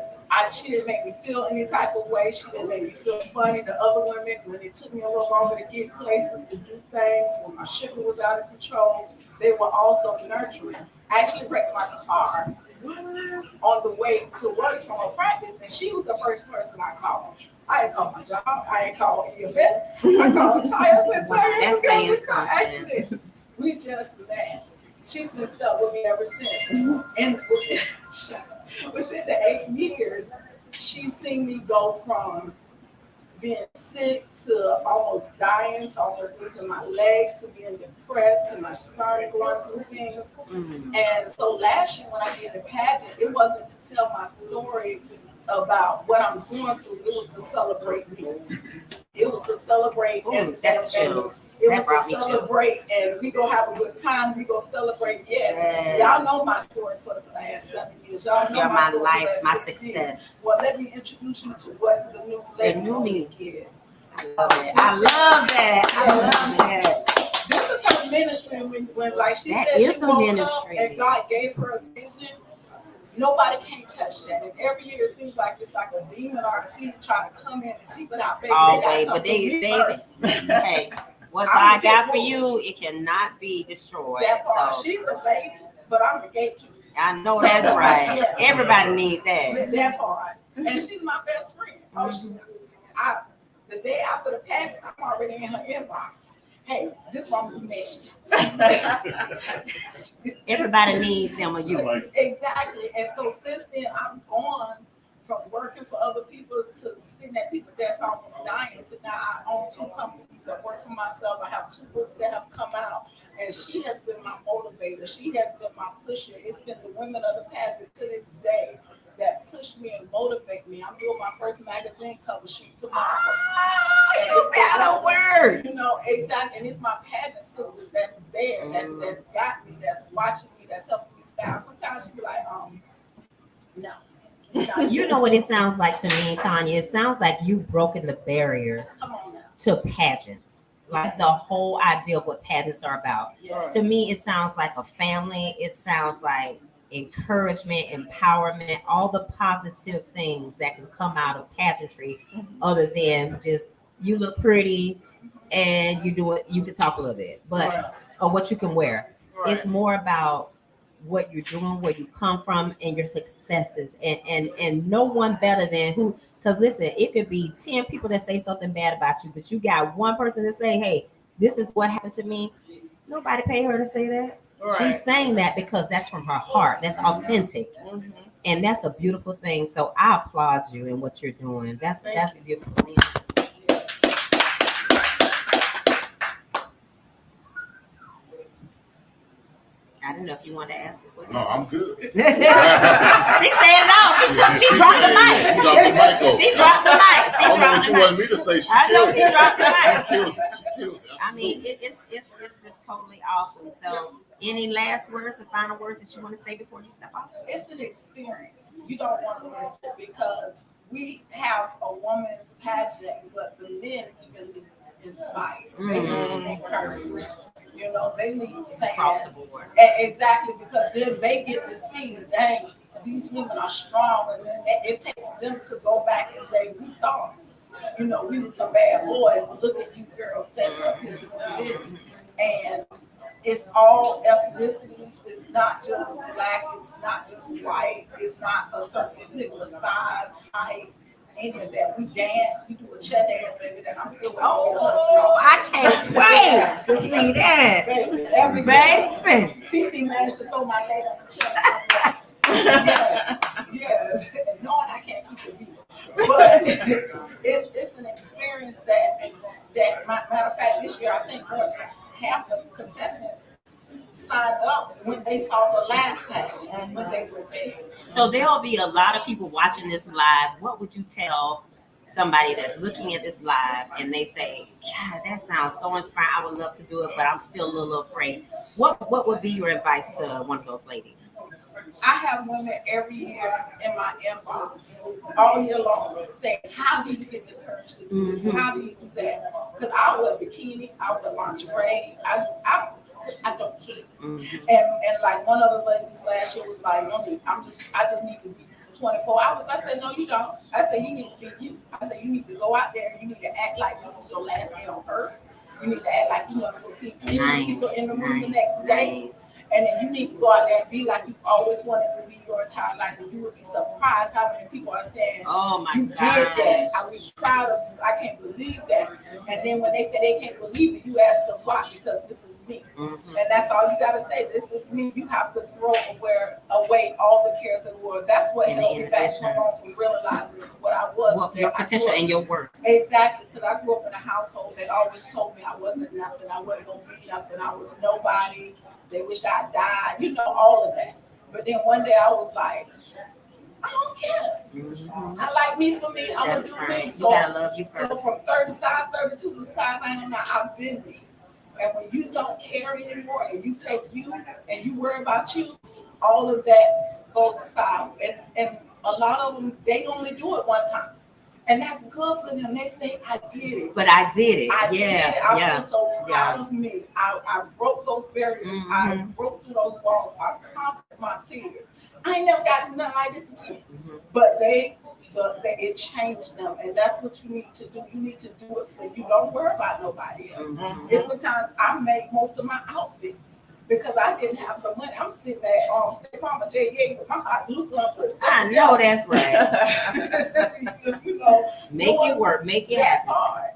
she didn't make me feel any type of way. She didn't make me feel funny. The other women, when it took me a little longer to get places, to do things, when my sugar was out of control, they were also nurturing. I actually wrecked my car on the way to work from a practice, and she was the first person I called. I didn't call my job. I didn't call EMS. I called Tonya. That's saying something. We just met. She's been stuck with me ever since. And within the 8 years, she's seen me go from being sick to almost dying, to almost losing my leg, to being depressed, to my son going through things. Mm-hmm. And so last year when I did the pageant, it wasn't to tell my story about what I'm going through. It was to celebrate me. It was to celebrate. Ooh, and that's and chills. it was to celebrate, and we gonna have a good time. We gonna celebrate. Yes. Y'all know my story for the last 7 years. Y'all know my story life, for the my last success. 6 years. Well, let me introduce you to what the new me is. I love that. I love that. This is her ministry. When like she that said, is she woke ministry. up and God gave her a vision. Nobody can touch that, and every year it seems like it's like a demon or a seed trying to come in and see what our baby. Always, but hey, what God got for you, it cannot be destroyed. That part. So she's a lady, but I'm a gatekeeper. I know that's right. Yeah. Everybody needs that. That part, and she's my best friend. The day after the pageant, I'm already in her inbox. Hey, this one we mentioned. Everybody needs them or you. Exactly. And so since then, I'm gone from working for other people to seeing that people that's almost dying to now I own 2 companies. I work for myself. I have 2 books that have come out. And she has been my motivator. She has been my pusher. It's been the women of the pageant to this day that push me and motivate me. I'm doing my first magazine cover shoot tomorrow. You got a word. You know, exactly. And it's my pageant sisters that's there, that's got me, that's watching me, that's helping me style. Sometimes you be like, no. You know what it sounds like to me, Tonya? It sounds like you've broken the barrier to pageants. Like the whole idea of what pageants are about. Yes. To me, it sounds like a family. It sounds like encouragement, empowerment, all the positive things that can come out of pageantry, other than just you look pretty and you do it. You can talk a little bit, but or what you can wear. Right. It's more about what you're doing, where you come from, and your successes, and no one better than who. Because listen, it could be 10 people that say something bad about you, but you got one person that say, "Hey, this is what happened to me." Nobody paid her to say that. Right. She's saying that because that's from her heart. That's authentic, and that's a beautiful thing. So I applaud you in what you're doing. That's a beautiful thing. I didn't know if you wanted to ask a question. No, I'm good. She said it all. She dropped the mic. She dropped the mic. I don't know what you wanted me to say. I know she dropped the mic. She killed it. I mean, it's totally awesome. So, any last words or final words that you want to say before you step off? It's an experience. You don't want to miss it because we have a woman's pageant, but the men even leave inspired. They leave encouraged. You know, they leave saying exactly because then they get to see, dang, these women are strong, and then it takes them to go back and say, we thought, you know, we were some bad boys, but look at these girls standing up here doing this. And it's all ethnicities. It's not just black. It's not just white. It's not a certain particular size, height, any of that. We dance. We do a chair dance, baby. That I'm still. I can't wait to see that, baby. Fifi managed to throw my leg on the chair. Yes, knowing I can't keep the beat, but it's an experience that matter of fact, this year I think half the contestants signed up when they saw the last pageant and when they were there. So there'll be a lot of people watching this live. What would you tell somebody that's looking at this live and they say, "God, that sounds so inspiring. I would love to do it, but I'm still a little afraid." What would be your advice to one of those ladies? I have women every year in my inbox all year long saying, "How do you get the courage to do this? How do you do that?" Because I wear bikini, I wear lingerie, I I don't care. Mhm. And like one of the ladies last year was like, "Mommy, I just need to be you for 24 hours." I said, "No, you don't." I said, "You need to be you." I said, "You need to go out there and you need to act like this is your last day on earth. You need to act like you want to go see people in the room the next day. And then you need to go out there and be like you've always wanted to be your entire life." And you would be surprised how many people are saying, Oh my "You did gosh. that. I was proud of you. I can't believe that." And then when they say they can't believe it, you ask them why, because this is me. Mhm. And that's all you gotta say. This is me. You have to throw away all the cares of the world. That's what And the helped me back from inhibitions. from realizing what I was. Well, your I grew potential up- and your worth. Exactly, because I grew up in a household that always told me I wasn't nothing, I wasn't gonna be nothing, I was nobody. They wish I died, all of that. But then one day I was like, I don't care. Mhm. I like me for me. I'm That's gonna do me. right. You gotta love you So first. from 30 size 32 to the size I am now, I've been me. And when you don't care anymore and you take you and you worry about you, all of that goes aside. And a lot of them, they only do it one time. And that's good for them. They say, I did it. But I did it. I did it. I Yeah. feel so proud Yeah. of me. I broke those barriers. I Mhm. broke through those walls. I conquered my fears. I ain't never got nothing like this again. Mhm. But it changed them, and that's what you need to do. You need to do it for you. Don't worry about nobody else. Mhm. It's the times I make most of my outfits because I didn't have the money. I'm sitting there on State Farm or JA with my hot glue gun put stuff I know that's right. together. Make it work. Make it That happen. hard,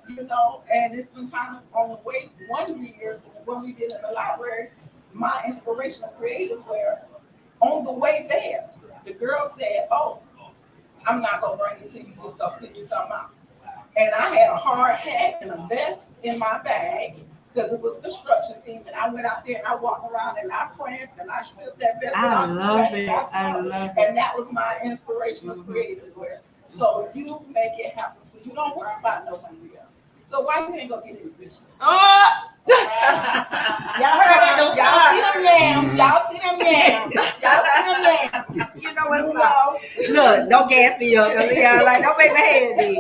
and it's been times on the way one year when we did in the library, my inspirational creative where on the way there, the girl said, "Oh, I'm not gonna bring it to you, just go figure something out." And I had a hard hat and a vest in my bag because it was construction theme. And I went out there and I walked around and I pranced and I stripped that vest I off. love it. I love it. And that was my inspirational creative wear. So you make it happen. So you don't worry about nobody else. So why you ain't gonna get it this year? Oh, y'all heard that? Don't Y'all start. see them yams. Y'all see them yams. Y'all see them yams. You know what's up? Look, don't gas me up. Don't make my head big.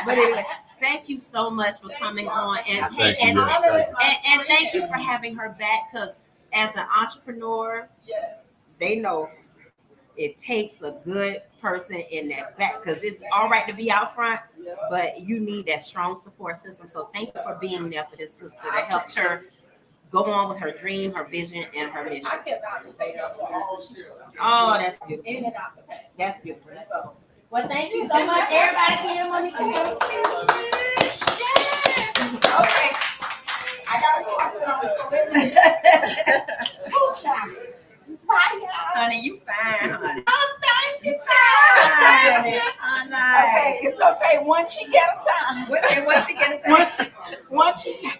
But anyway, thank you so much for coming on, and Thank you, and, yes, and thank you for having her back. Because as an entrepreneur, Yes. they know it takes a good person in that back. Because it's all right to be out front, Yeah. but you need that strong support system. So thank you for being there for this sister that helped her go on with her dream, her vision, and her mission. I cannot repay her for all she did. Oh, that's beautiful. In and out the pack. That's beautiful. So. Well, thank you so much, everybody. Give Monique a hand. Okay. I gotta go. Honey, you fine, honey. Oh, thank you, child. Oh, nice. Okay, it's gonna take one cheek at a time. What you get to One cheek.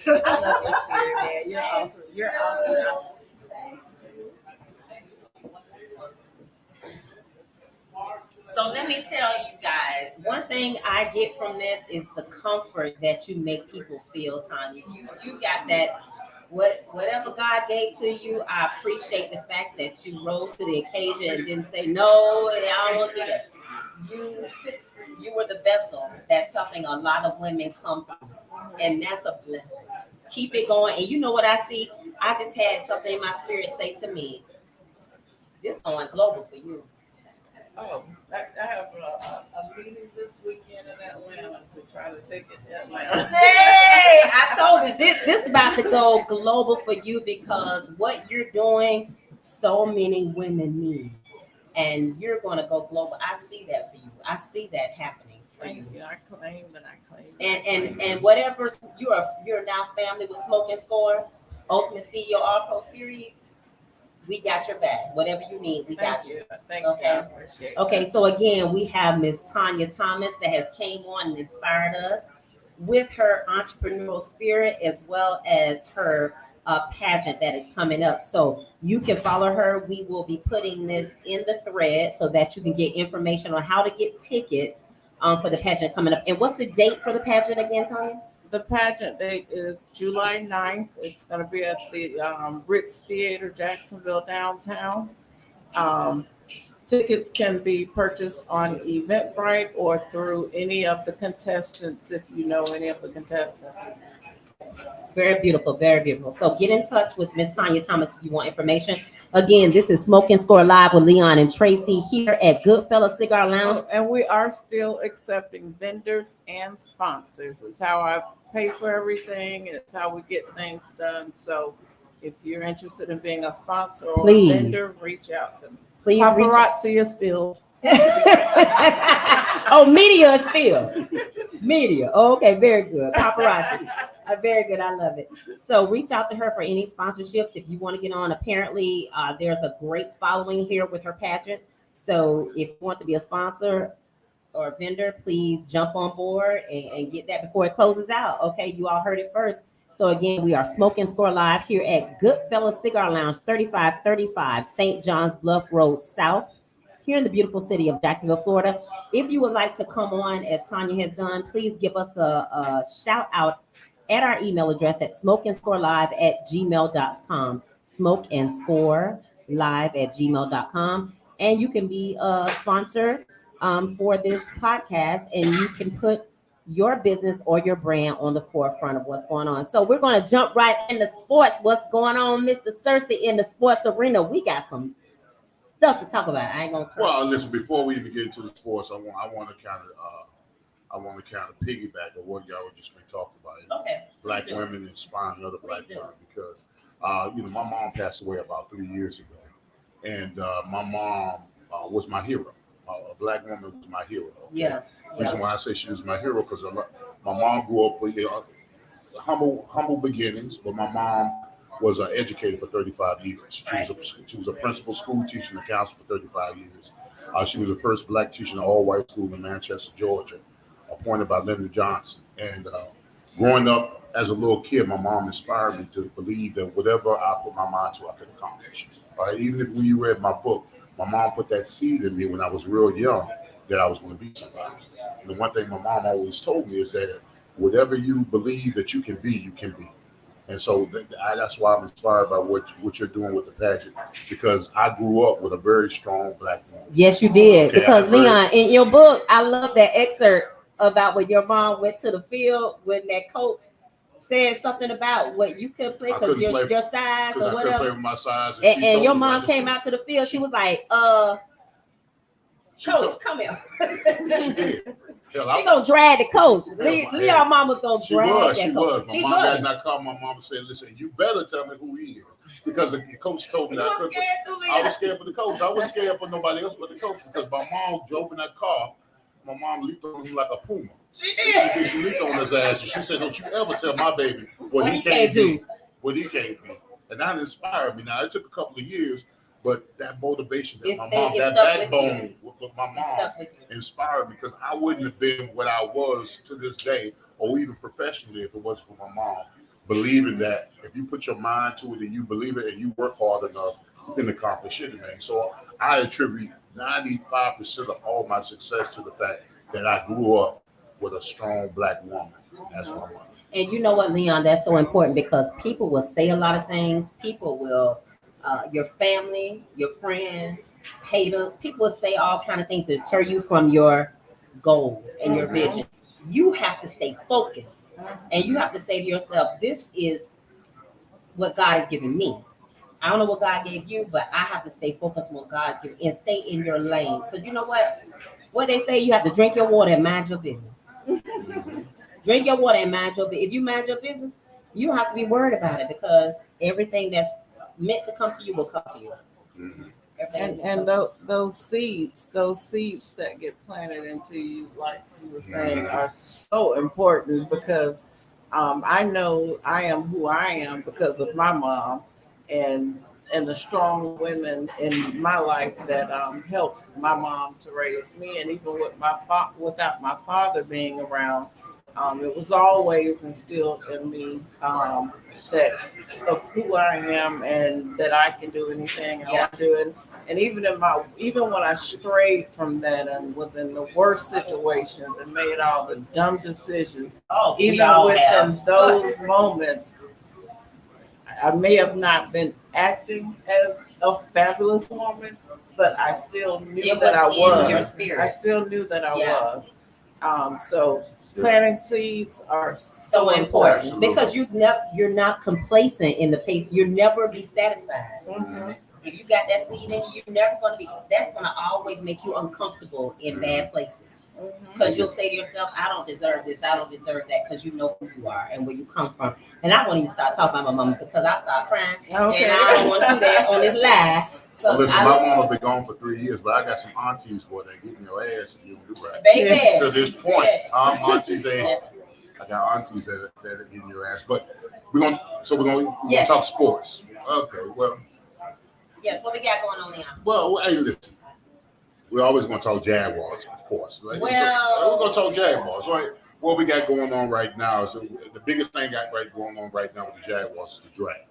I love your spirit, man. You're awesome. You're awesome. So let me tell you guys, one thing I get from this is the comfort that you make people feel, Tonya. You got that. Whatever God gave to you, I appreciate the fact that you rose to the occasion and didn't say no. I don't want to do that. You were the vessel that's helping a lot of women come through, and that's a blessing. Keep it going. And you know what I see? I just had something in my spirit say to me, "This going global for you." Oh, I have a meeting this weekend in Atlanta to try to take it to Atlanta. Hey, I told you this is about to go global for you because what you're doing, so many women need, and you're going to go global. I see that for you. I see that happening. Thank you. I claim and I claim. And whatever you're now family with Smoke and Score, Ultimate CEO All Pro Series. We got your back. Whatever you need, we got you. Thank Okay. you. I appreciate it. Okay, so again, we have Miss Tonya Thomas that has came on and inspired us with her entrepreneurial spirit as well as her pageant that is coming up. So you can follow her. We will be putting this in the thread so that you can get information on how to get tickets for the pageant coming up. And what's the date for the pageant again, Tonya? The pageant date is July 9th. It's going to be at the Ritz Theater, Jacksonville, downtown. Tickets can be purchased on Eventbrite or through any of the contestants if you know any of the contestants. Very beautiful, very beautiful. So get in touch with Miss Tonya Thomas if you want information. Again, this is Smoke and Score Live with Leon and Tracy here at Goodfellas Cigar Lounge. Oh, and we are still accepting vendors and sponsors. It's how I pay for everything. It's how we get things done. So if you're interested in being a sponsor or Please. a vendor, reach out to me. Please Paparazzi is filled. Oh, media is filled. Media. Oh, okay, very good. Paparazzi. Very good. I love it. So reach out to her for any sponsorships if you want to get on. Apparently, there's a great following here with her pageant. So if you want to be a sponsor or a vendor, please jump on board and get that before it closes out. Okay, you all heard it first. So again, we are Smoke and Score Live here at Goodfellas Cigar Lounge, 3535 St. John's Bluff Road South, here in the beautiful city of Jacksonville, Florida. If you would like to come on, as Tonya has done, please give us a shout out at our email address at smokeandscorelive@gmail.com. Smokeandscorelive@gmail.com. And you can be a sponsor for this podcast, and you can put your business or your brand on the forefront of what's going on. So we're going to jump right into sports. What's going on, Mr. Cersei, in the sports arena? We got some stuff to talk about. I ain't gonna cry. Well, listen. Before we even get into the sports, I want to kind of piggyback on what y'all were just been talking about. Okay. Black women inspiring other black women because, my mom passed away about 3 years ago, and my mom was my hero. A black woman was my hero. Okay? Yeah. Reason why I say she was my hero because my mom grew up with humble beginnings, but my mom was an educator for 35 years. She was a principal school teacher and counselor for 35 years. She was the first black teacher in an all-white school in Manchester, Georgia, appointed by Lyndon Johnson. And growing up as a little kid, my mom inspired me to believe that whatever I put my mind to, I could accomplish. All right, even if when you read my book, my mom put that seed in me when I was real young that I was going to be somebody. And the one thing my mom always told me is that whatever you believe that you can be, you can be. And so that's why I'm inspired by what you're doing with the pageant, because I grew up with a very strong black woman. Yes, you did. Okay, because Leon, in your book, I love that excerpt about when your mom went to the field when that coach said something about what you could play because your size or I whatever. couldn't play with my size. And your mom came out to the field. She was like, Coach, come here. She did. She gonna drag the coach. Leon mama's gonna drag She that was. coach. My mom got not called my mom and said, listen, you better tell me who he is. Because the coach told me that I was scared for the coach. I wasn't scared for nobody else but the coach because my mom drove in that car. My mom leaped on him like a puma. She did. She leaped on his ass and she said, don't you ever tell my baby what he can't do. What he can't be. And that inspired me. Now, it took a couple of years, but that motivation that my mom, that backbone with my mom inspired me because I wouldn't have been what I was to this day or even professionally if it wasn't for my mom. Believing that if you put your mind to it and you believe it and you work hard enough, you can accomplish anything. So I attribute 95% of all my success to the fact that I grew up with a strong black woman. That's my mother. And you know what, Leon, that's so important because people will say a lot of things. People will, your family, your friends, haters, people will say all kind of things to deter you from your goals and your vision. You have to stay focused and you have to say to yourself, this is what God has given me. I don't know what God gave you, but I have to stay focused on what God's given and stay in your lane. Because you know what they say, you have to drink your water and mind your business. Drink your water and mind your business. If you mind your business, you don't have to be worried about it because everything that's meant to come to you will come to you. And those seeds that get planted into you, like you were saying, are so important because I know I am who I am because of my mom and the strong women in my life that helped my mom to raise me, and even with without my father being around, it was always instilled in me that of who I am and that I can do anything I want to do it. And even when I strayed from that and was in the worst situations and made all the dumb decisions, even within those moments, I may have not been acting as a fabulous woman, but I still knew that I was. I still knew that I was. So planting seeds are So important Absolutely. because you're not complacent in the pace. You'll never be satisfied. Mhm. If you got that seed in you, you're never gonna be. That's gonna always make you uncomfortable in bad places. Because you'll say to yourself, I don't deserve this, I don't deserve that, because you know who you are and where you come from. And I won't even start talking about my mama because I start crying. Okay. And I don't want to do that on this live. Well, listen, my mama been gone for 3 years, but I got some aunties, boy, that getting your ass if you don't do right. Baby. To this point, Yeah. aunties, I got aunties that are getting your ass. But we're gonna Yes. talk sports. Okay, well, Yes, what we got going on now? well, hey, listen. We're always going to talk Jaguars, of course. Like, Well- so, we're going to talk Jaguars, right? What we got going on right now is the biggest thing going on right now with the Jaguars is the draft.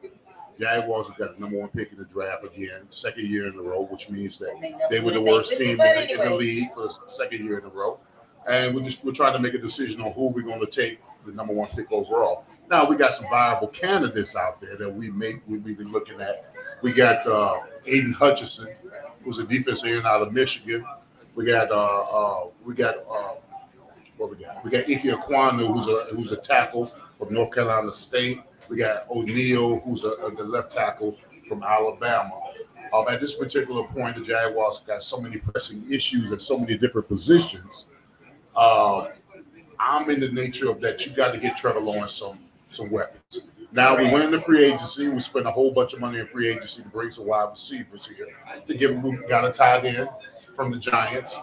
Jaguars have got the number 1 pick in the draft again, second year in a row, which means that they were the worst team in the league for the second year in a row. And we're trying to make a decision on who we're going to take the number 1 pick overall. Now we got some viable candidates out there that we've been looking at. We got Aiden Hutchinson, who's a defensive end out of Michigan. We got what we got? We got Ike Ekwonu, who's a tackle from North Carolina State. We got O'Neal, who's the left tackle from Alabama. At this particular point, the Jaguars got so many pressing issues at so many different positions. I'm in the nature of that you got to get Trevor Lawrence some weapons. Now we went into free agency. We spent a whole bunch of money in free agency to bring some wide receivers here. To give him, got a tight end from the Giants,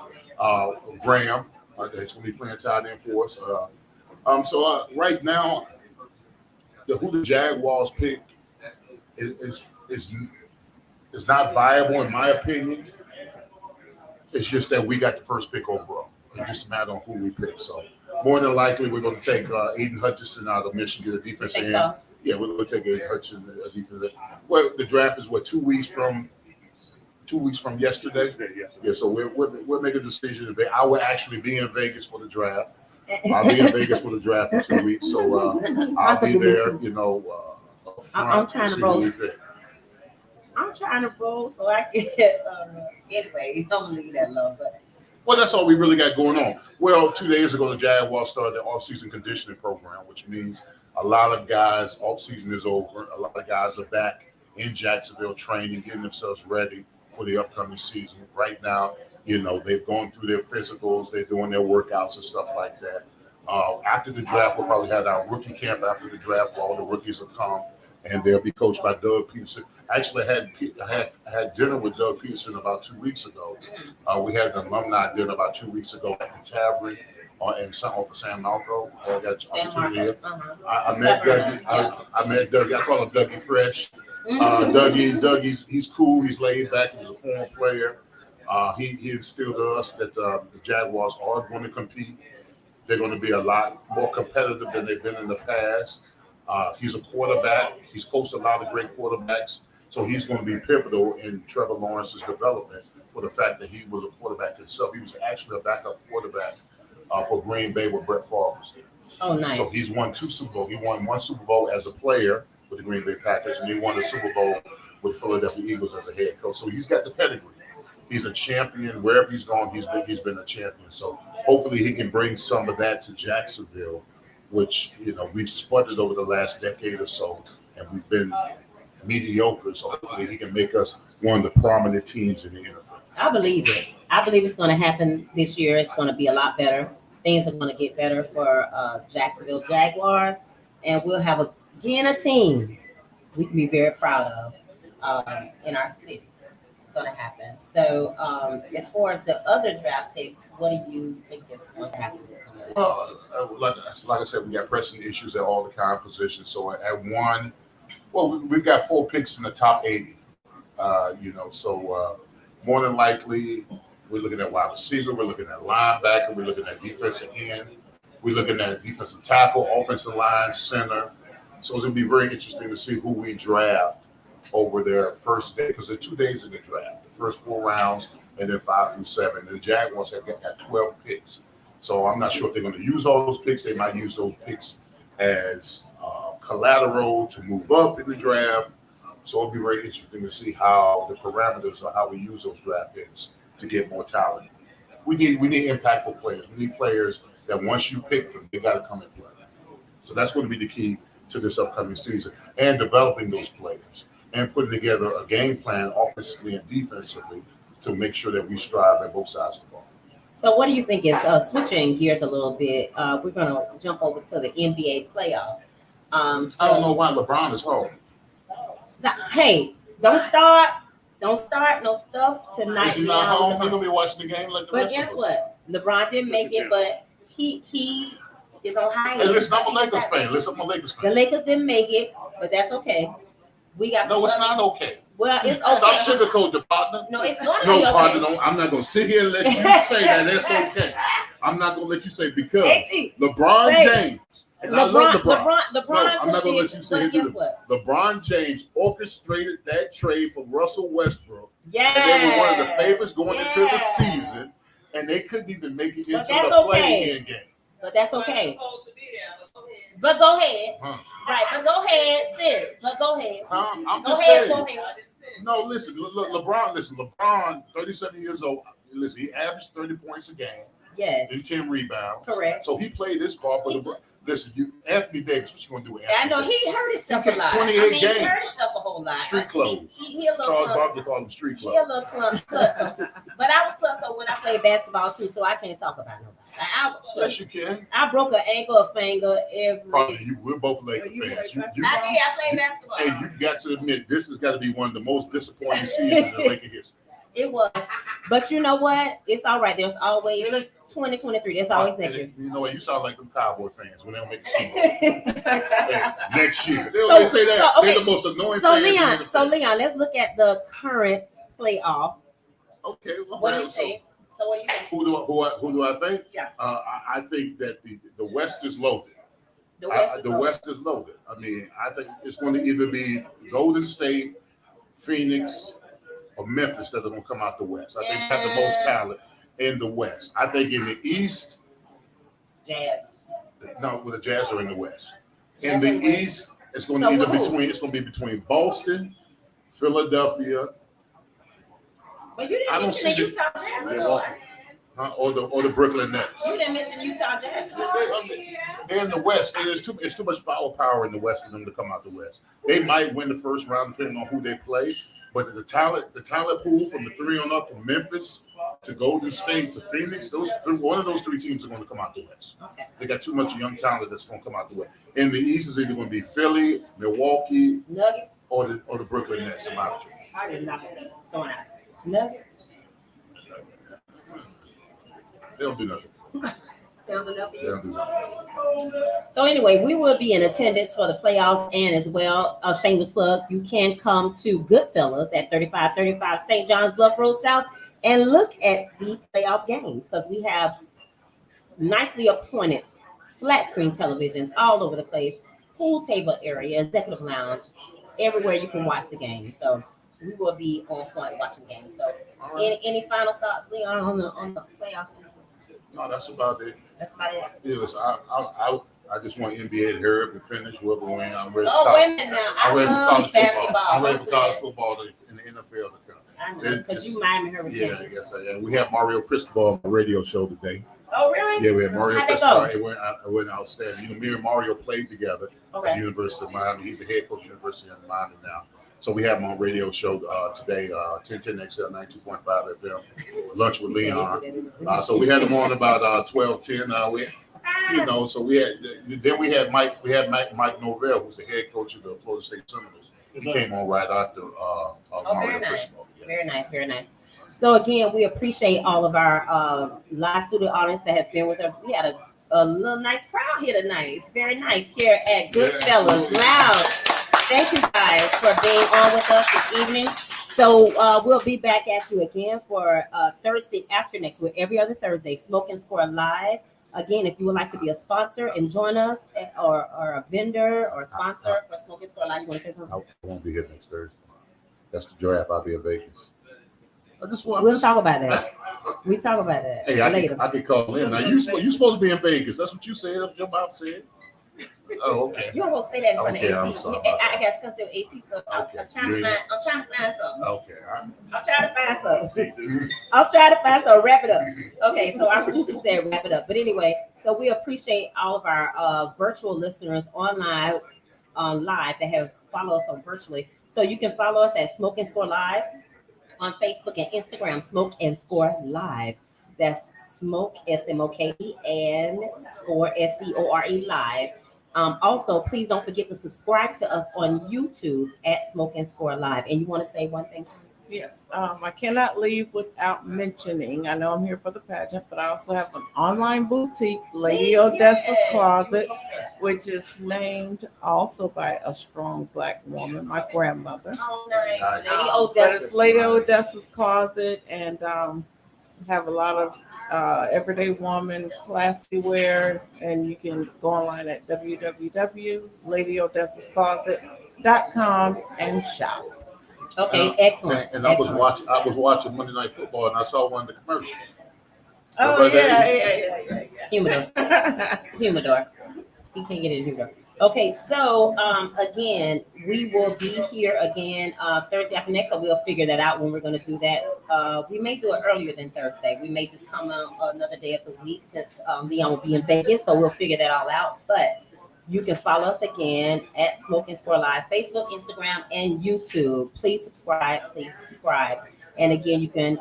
Graham. That's going to be playing tight end for us. So right now, who the Jaguars pick is not viable in my opinion. It's just that we got the first pick overall. It's just a matter of who we pick. So more than likely, we're going to take Aiden Hutchinson out of Michigan, the defensive end. So. Yeah, we're going to take Aiden Hutchinson, a defensive end. Well, the draft is 2 weeks from yesterday. Yeah, so we'll make a decision. I will actually be in Vegas for the draft. I'll be in Vegas for the draft for 2 weeks, so I'll be there. I'm trying to roll. I'm trying to roll so I can. Anyway, I'm gonna leave that alone. Well, that's all we really got going on. Well, 2 days ago, the Jaguars started their off-season conditioning program, which means a lot of guys, off-season is over. A lot of guys are back in Jacksonville training, getting themselves ready for the upcoming season. Right now, they've gone through their physicals, they're doing their workouts and stuff like that. After the draft, we'll probably have our rookie camp after the draft where all the rookies will come, and they'll be coached by Doug Peterson. Actually, I had dinner with Doug Peterson about 2 weeks ago. We had an alumni dinner about 2 weeks ago at the Tavern off of San Marco. I got the opportunity here. I met Dougie. I met Dougie. I call him Dougie Fresh. Dougie, he's cool. He's laid back. He's a former player. He instilled in us that the Jaguars are going to compete. They're going to be a lot more competitive than they've been in the past. He's a quarterback. He's coached a lot of great quarterbacks. So he's going to be pivotal in Trevor Lawrence's development for the fact that he was a quarterback himself. He was actually a backup quarterback for Green Bay with Brett Favre was there. Oh, nice. So he's won 2 Super Bowls. He won 1 Super Bowl as a player with the Green Bay Packers, and he won a Super Bowl with Philadelphia Eagles as a head coach. So he's got the pedigree. He's a champion. Wherever he's gone, he's been a champion. So hopefully he can bring some of that to Jacksonville, which, we've sputtered over the last decade or so, and we've been mediocre. So hopefully he can make us one of the prominent teams in the NFL. I believe it. I believe it's going to happen this year. It's going to be a lot better. Things are going to get better for Jacksonville Jaguars, and we'll have again a team we can be very proud of in our city. It's going to happen. So as far as the other draft picks, what do you think is going to happen with some of these? Like I said, we got pressing issues at all the kind of positions. So at 1, we've got 4 picks in the top 80. So more than likely, we're looking at wide receiver, we're looking at linebacker, we're looking at defensive end, we're looking at defensive tackle, offensive line, center. So it's going to be very interesting to see who we draft over their first day, because there are 2 days in the draft, the first 4 rounds, and then 5 through 7. And the Jaguars have 12 picks. So I'm not sure if they're going to use all those picks. They might use those picks as collateral to move up in the draft. So it'll be very interesting to see how the parameters or how we use those draft picks to get more talent. We need impactful players. We need players that once you pick them, they got to come and play. So that's going to be the key to this upcoming season, and developing those players and putting together a game plan offensively and defensively to make sure that we strive at both sides of the ball. So what do you think is switching gears a little bit? We're gonna jump over to the NBA playoffs. I don't know why LeBron is home. Hey, don't start no stuff tonight. Is he not home? He's gonna be watching the game like the But rest guess of us. what? LeBron didn't make it, but he is on hiatus. Hey, listen, I'm a Lakers fan. Listen, I'm a Lakers The fan. Lakers didn't make it, but that's okay. We got No, it's not okay. Well, it's okay. Stop sugarcoating, partner. No, it's going to No, be okay. partner, no, I'm not going to sit here and let you say that. That's okay. I'm not going to let you say because AT, LeBron say James, and I love LeBron. LeBron No, I'm not going to let you say but guess this. what? LeBron James orchestrated that trade for Russell Westbrook. Yeah. And they were one of the favorites going into the season, and they couldn't even make it into But the that's play-in game. But that's okay. But go ahead. Huh. Right, but go ahead, sis. But go ahead. I'm Go just ahead, saying. go ahead. No, listen, LeBron, 37 years old. Listen, he averaged 30 points a game Yes, and 10 rebounds. correct. So he played this ball, but listen, Anthony Davis, what you gonna do with I Anthony know Davis? he hurt himself He a played lot. 28 I mean, games. he hurt himself a whole lot. Street clothes. He a little Charles clumsy. Barkley called him street He a clothes. little clumsy. But I was clumsy when I played basketball too, so I can't talk about nobody. Like, I was Yes, clumsy. you can. I broke an ankle, a finger, Probably we're both Lakers You fans. play I played basketball. Hey, you got to admit this has got to be one of the most disappointing seasons in Laker history. It was. But you know what? It's all right. There's always 2023. There's always next year. You know what? You sound like them Cowboy fans when they don't make the Super Bowl. Hey, next year. They So- always say that. so, okay. They're the most annoying So fans. in Leon, the so NFL. Leon, let's look at the current playoff. Okay. What do you think? So what do you think? Who do I think? Yeah. I think that the West is loaded. The West is The over. West is loaded. I mean, I think it's going to either be Golden State, Phoenix, or Memphis that are going to come out the West. I think they have the most talent in the West. I think in the East, Jazz. no, well, the Jazz are in the West. In Jazz the in the West. East, it's going So to who? it's going to be between Boston, Philadelphia, But you I didn't don't mention the see the- Utah Jazz. Yeah, though. or the Brooklyn Nets. You didn't mention Utah Jazz. They're in the West. And it's too much power in the West for them to come out the West. They might win the first round depending on who they play, but the talent pool from the three on up, from Memphis to Golden State to Phoenix, one of those three teams are going to come out the West. Okay. They got too much young talent that's going to come out the West. In the East is either going to be Philly, Milwaukee, Nugget. or the Brooklyn Nets. In my opinion. I did not throwing out. Nugget. They don't do nothing. Found enough for They you. don't do nothing. So anyway, we will be in attendance for the playoffs, and as well, a shameless plug, you can come to Goodfellas at 3535 St. John's Bluff Road South and look at the playoff games because we have nicely appointed flat screen televisions all over the place, pool table area, executive lounge, everywhere you can watch the game. So we will be on point watching games. So any final thoughts, Leon, on the playoffs? No, that's about it. That's about it. Yeah, listen, I just want NBA to hurry up and finish whoever win. I'm ready. Oh, for wait a minute now. I I'm ready for love college football. basketball. I'm ready for What's college that? football in the NFL to come. I know, because you Miami Hurricane. Yeah, I guess I am. We have Mario Cristobal on the radio show today. Oh, really? Yeah, we had Mario How'd that Cristobal. go? It went outstanding. You know, me and Mario played together at the Okay. University of Miami. He's the head coach of the University of Miami now. So we have him on radio show today, 1010 XL 92.5 FM, Lunch with Leon. So we had him on about 12:10. So we had Mike Norvell, who's the head coach of the Florida State Seminoles. He came on right after Mario very nice. Cristobal. Yeah. Very nice, very nice. So again, we appreciate all of our live studio audience that has been with us. We had a little nice crowd here tonight. It's very nice here at Goodfellas absolutely. Lounge. Thank you guys for being on with us this evening. So we'll be back at you again for Thursday after next, with every other Thursday, Smoke and Score Live. Again, if you would like to be a sponsor and join us, or a vendor or sponsor for Smoke and Score Live, you want to say something? I won't be here next Thursday. That's the draft. I'll be in Vegas. We'll talk about that. We talk about that Hey, later. I can call in. Now you supposed to be in Vegas. That's what you said. That's what your mouth said. Oh, okay. You don't go say that in front Okay, of I'm 18. sorry I about that. guess because they're 18, so I'm Okay. trying to find something. Okay. I'm trying to find something. I'll try to find something. Wrap it up. Okay, so our producer said wrap it up. But anyway, so we appreciate all of our virtual listeners online, live that have followed us on virtually. So you can follow us at Smoke and Score Live on Facebook and Instagram. Smoke and Score Live. That's Smoke SMOKE and Score SCORE Live. Also, please don't forget to subscribe to us on YouTube at Smoke and Score Live. And you want to say one thing? Yes, I cannot leave without mentioning. I know I'm here for the pageant, but I also have an online boutique, Lady Odessa's Closet, which is named also by a strong Black woman, my grandmother. Oh, nice. Lady But Odessa's. it's Lady Odessa's Closet, and have a lot of everyday woman classy wear, and you can go online at www.ladyodessascloset.com and shop. Okay, excellent. And I was excellent. watching Monday Night Football, and I saw one of the commercials. Oh But yeah. Humidor. Humidor. He can't get it in humidor. Okay, so again, we will be here again Thursday after next, so we'll figure that out when we're going to do that. We may do it earlier than Thursday. We may just come out another day of the week since Leon will be in Vegas, so we'll figure that all out. But you can follow us again at Smoke and Score Live, Facebook, Instagram, and YouTube. Please subscribe. Please subscribe. And again, you can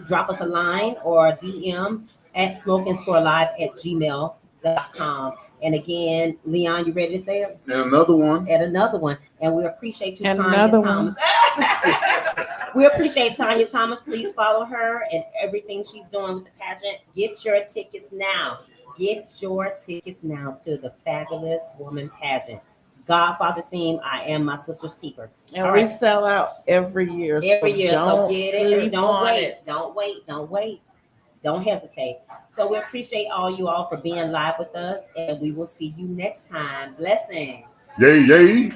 drop us a line or a DM at smokeandscorelive@gmail.com. And again, Leon, you ready to say it? And another one. And another one. And we appreciate you, And Tonya another Thomas. We appreciate Tonya Thomas. Please follow her and everything she's doing with the pageant. Get your tickets now. Get your tickets now to the Fabulous Woman Pageant. Godfather theme, I am my sister's keeper. And All we right. sell out every year. Every year, so don't get it. sleep Don't on wait. it. Don't wait. Don't wait. Don't hesitate. So we appreciate all you all for being live with us, and we will see you next time. Blessings. Yay, yay.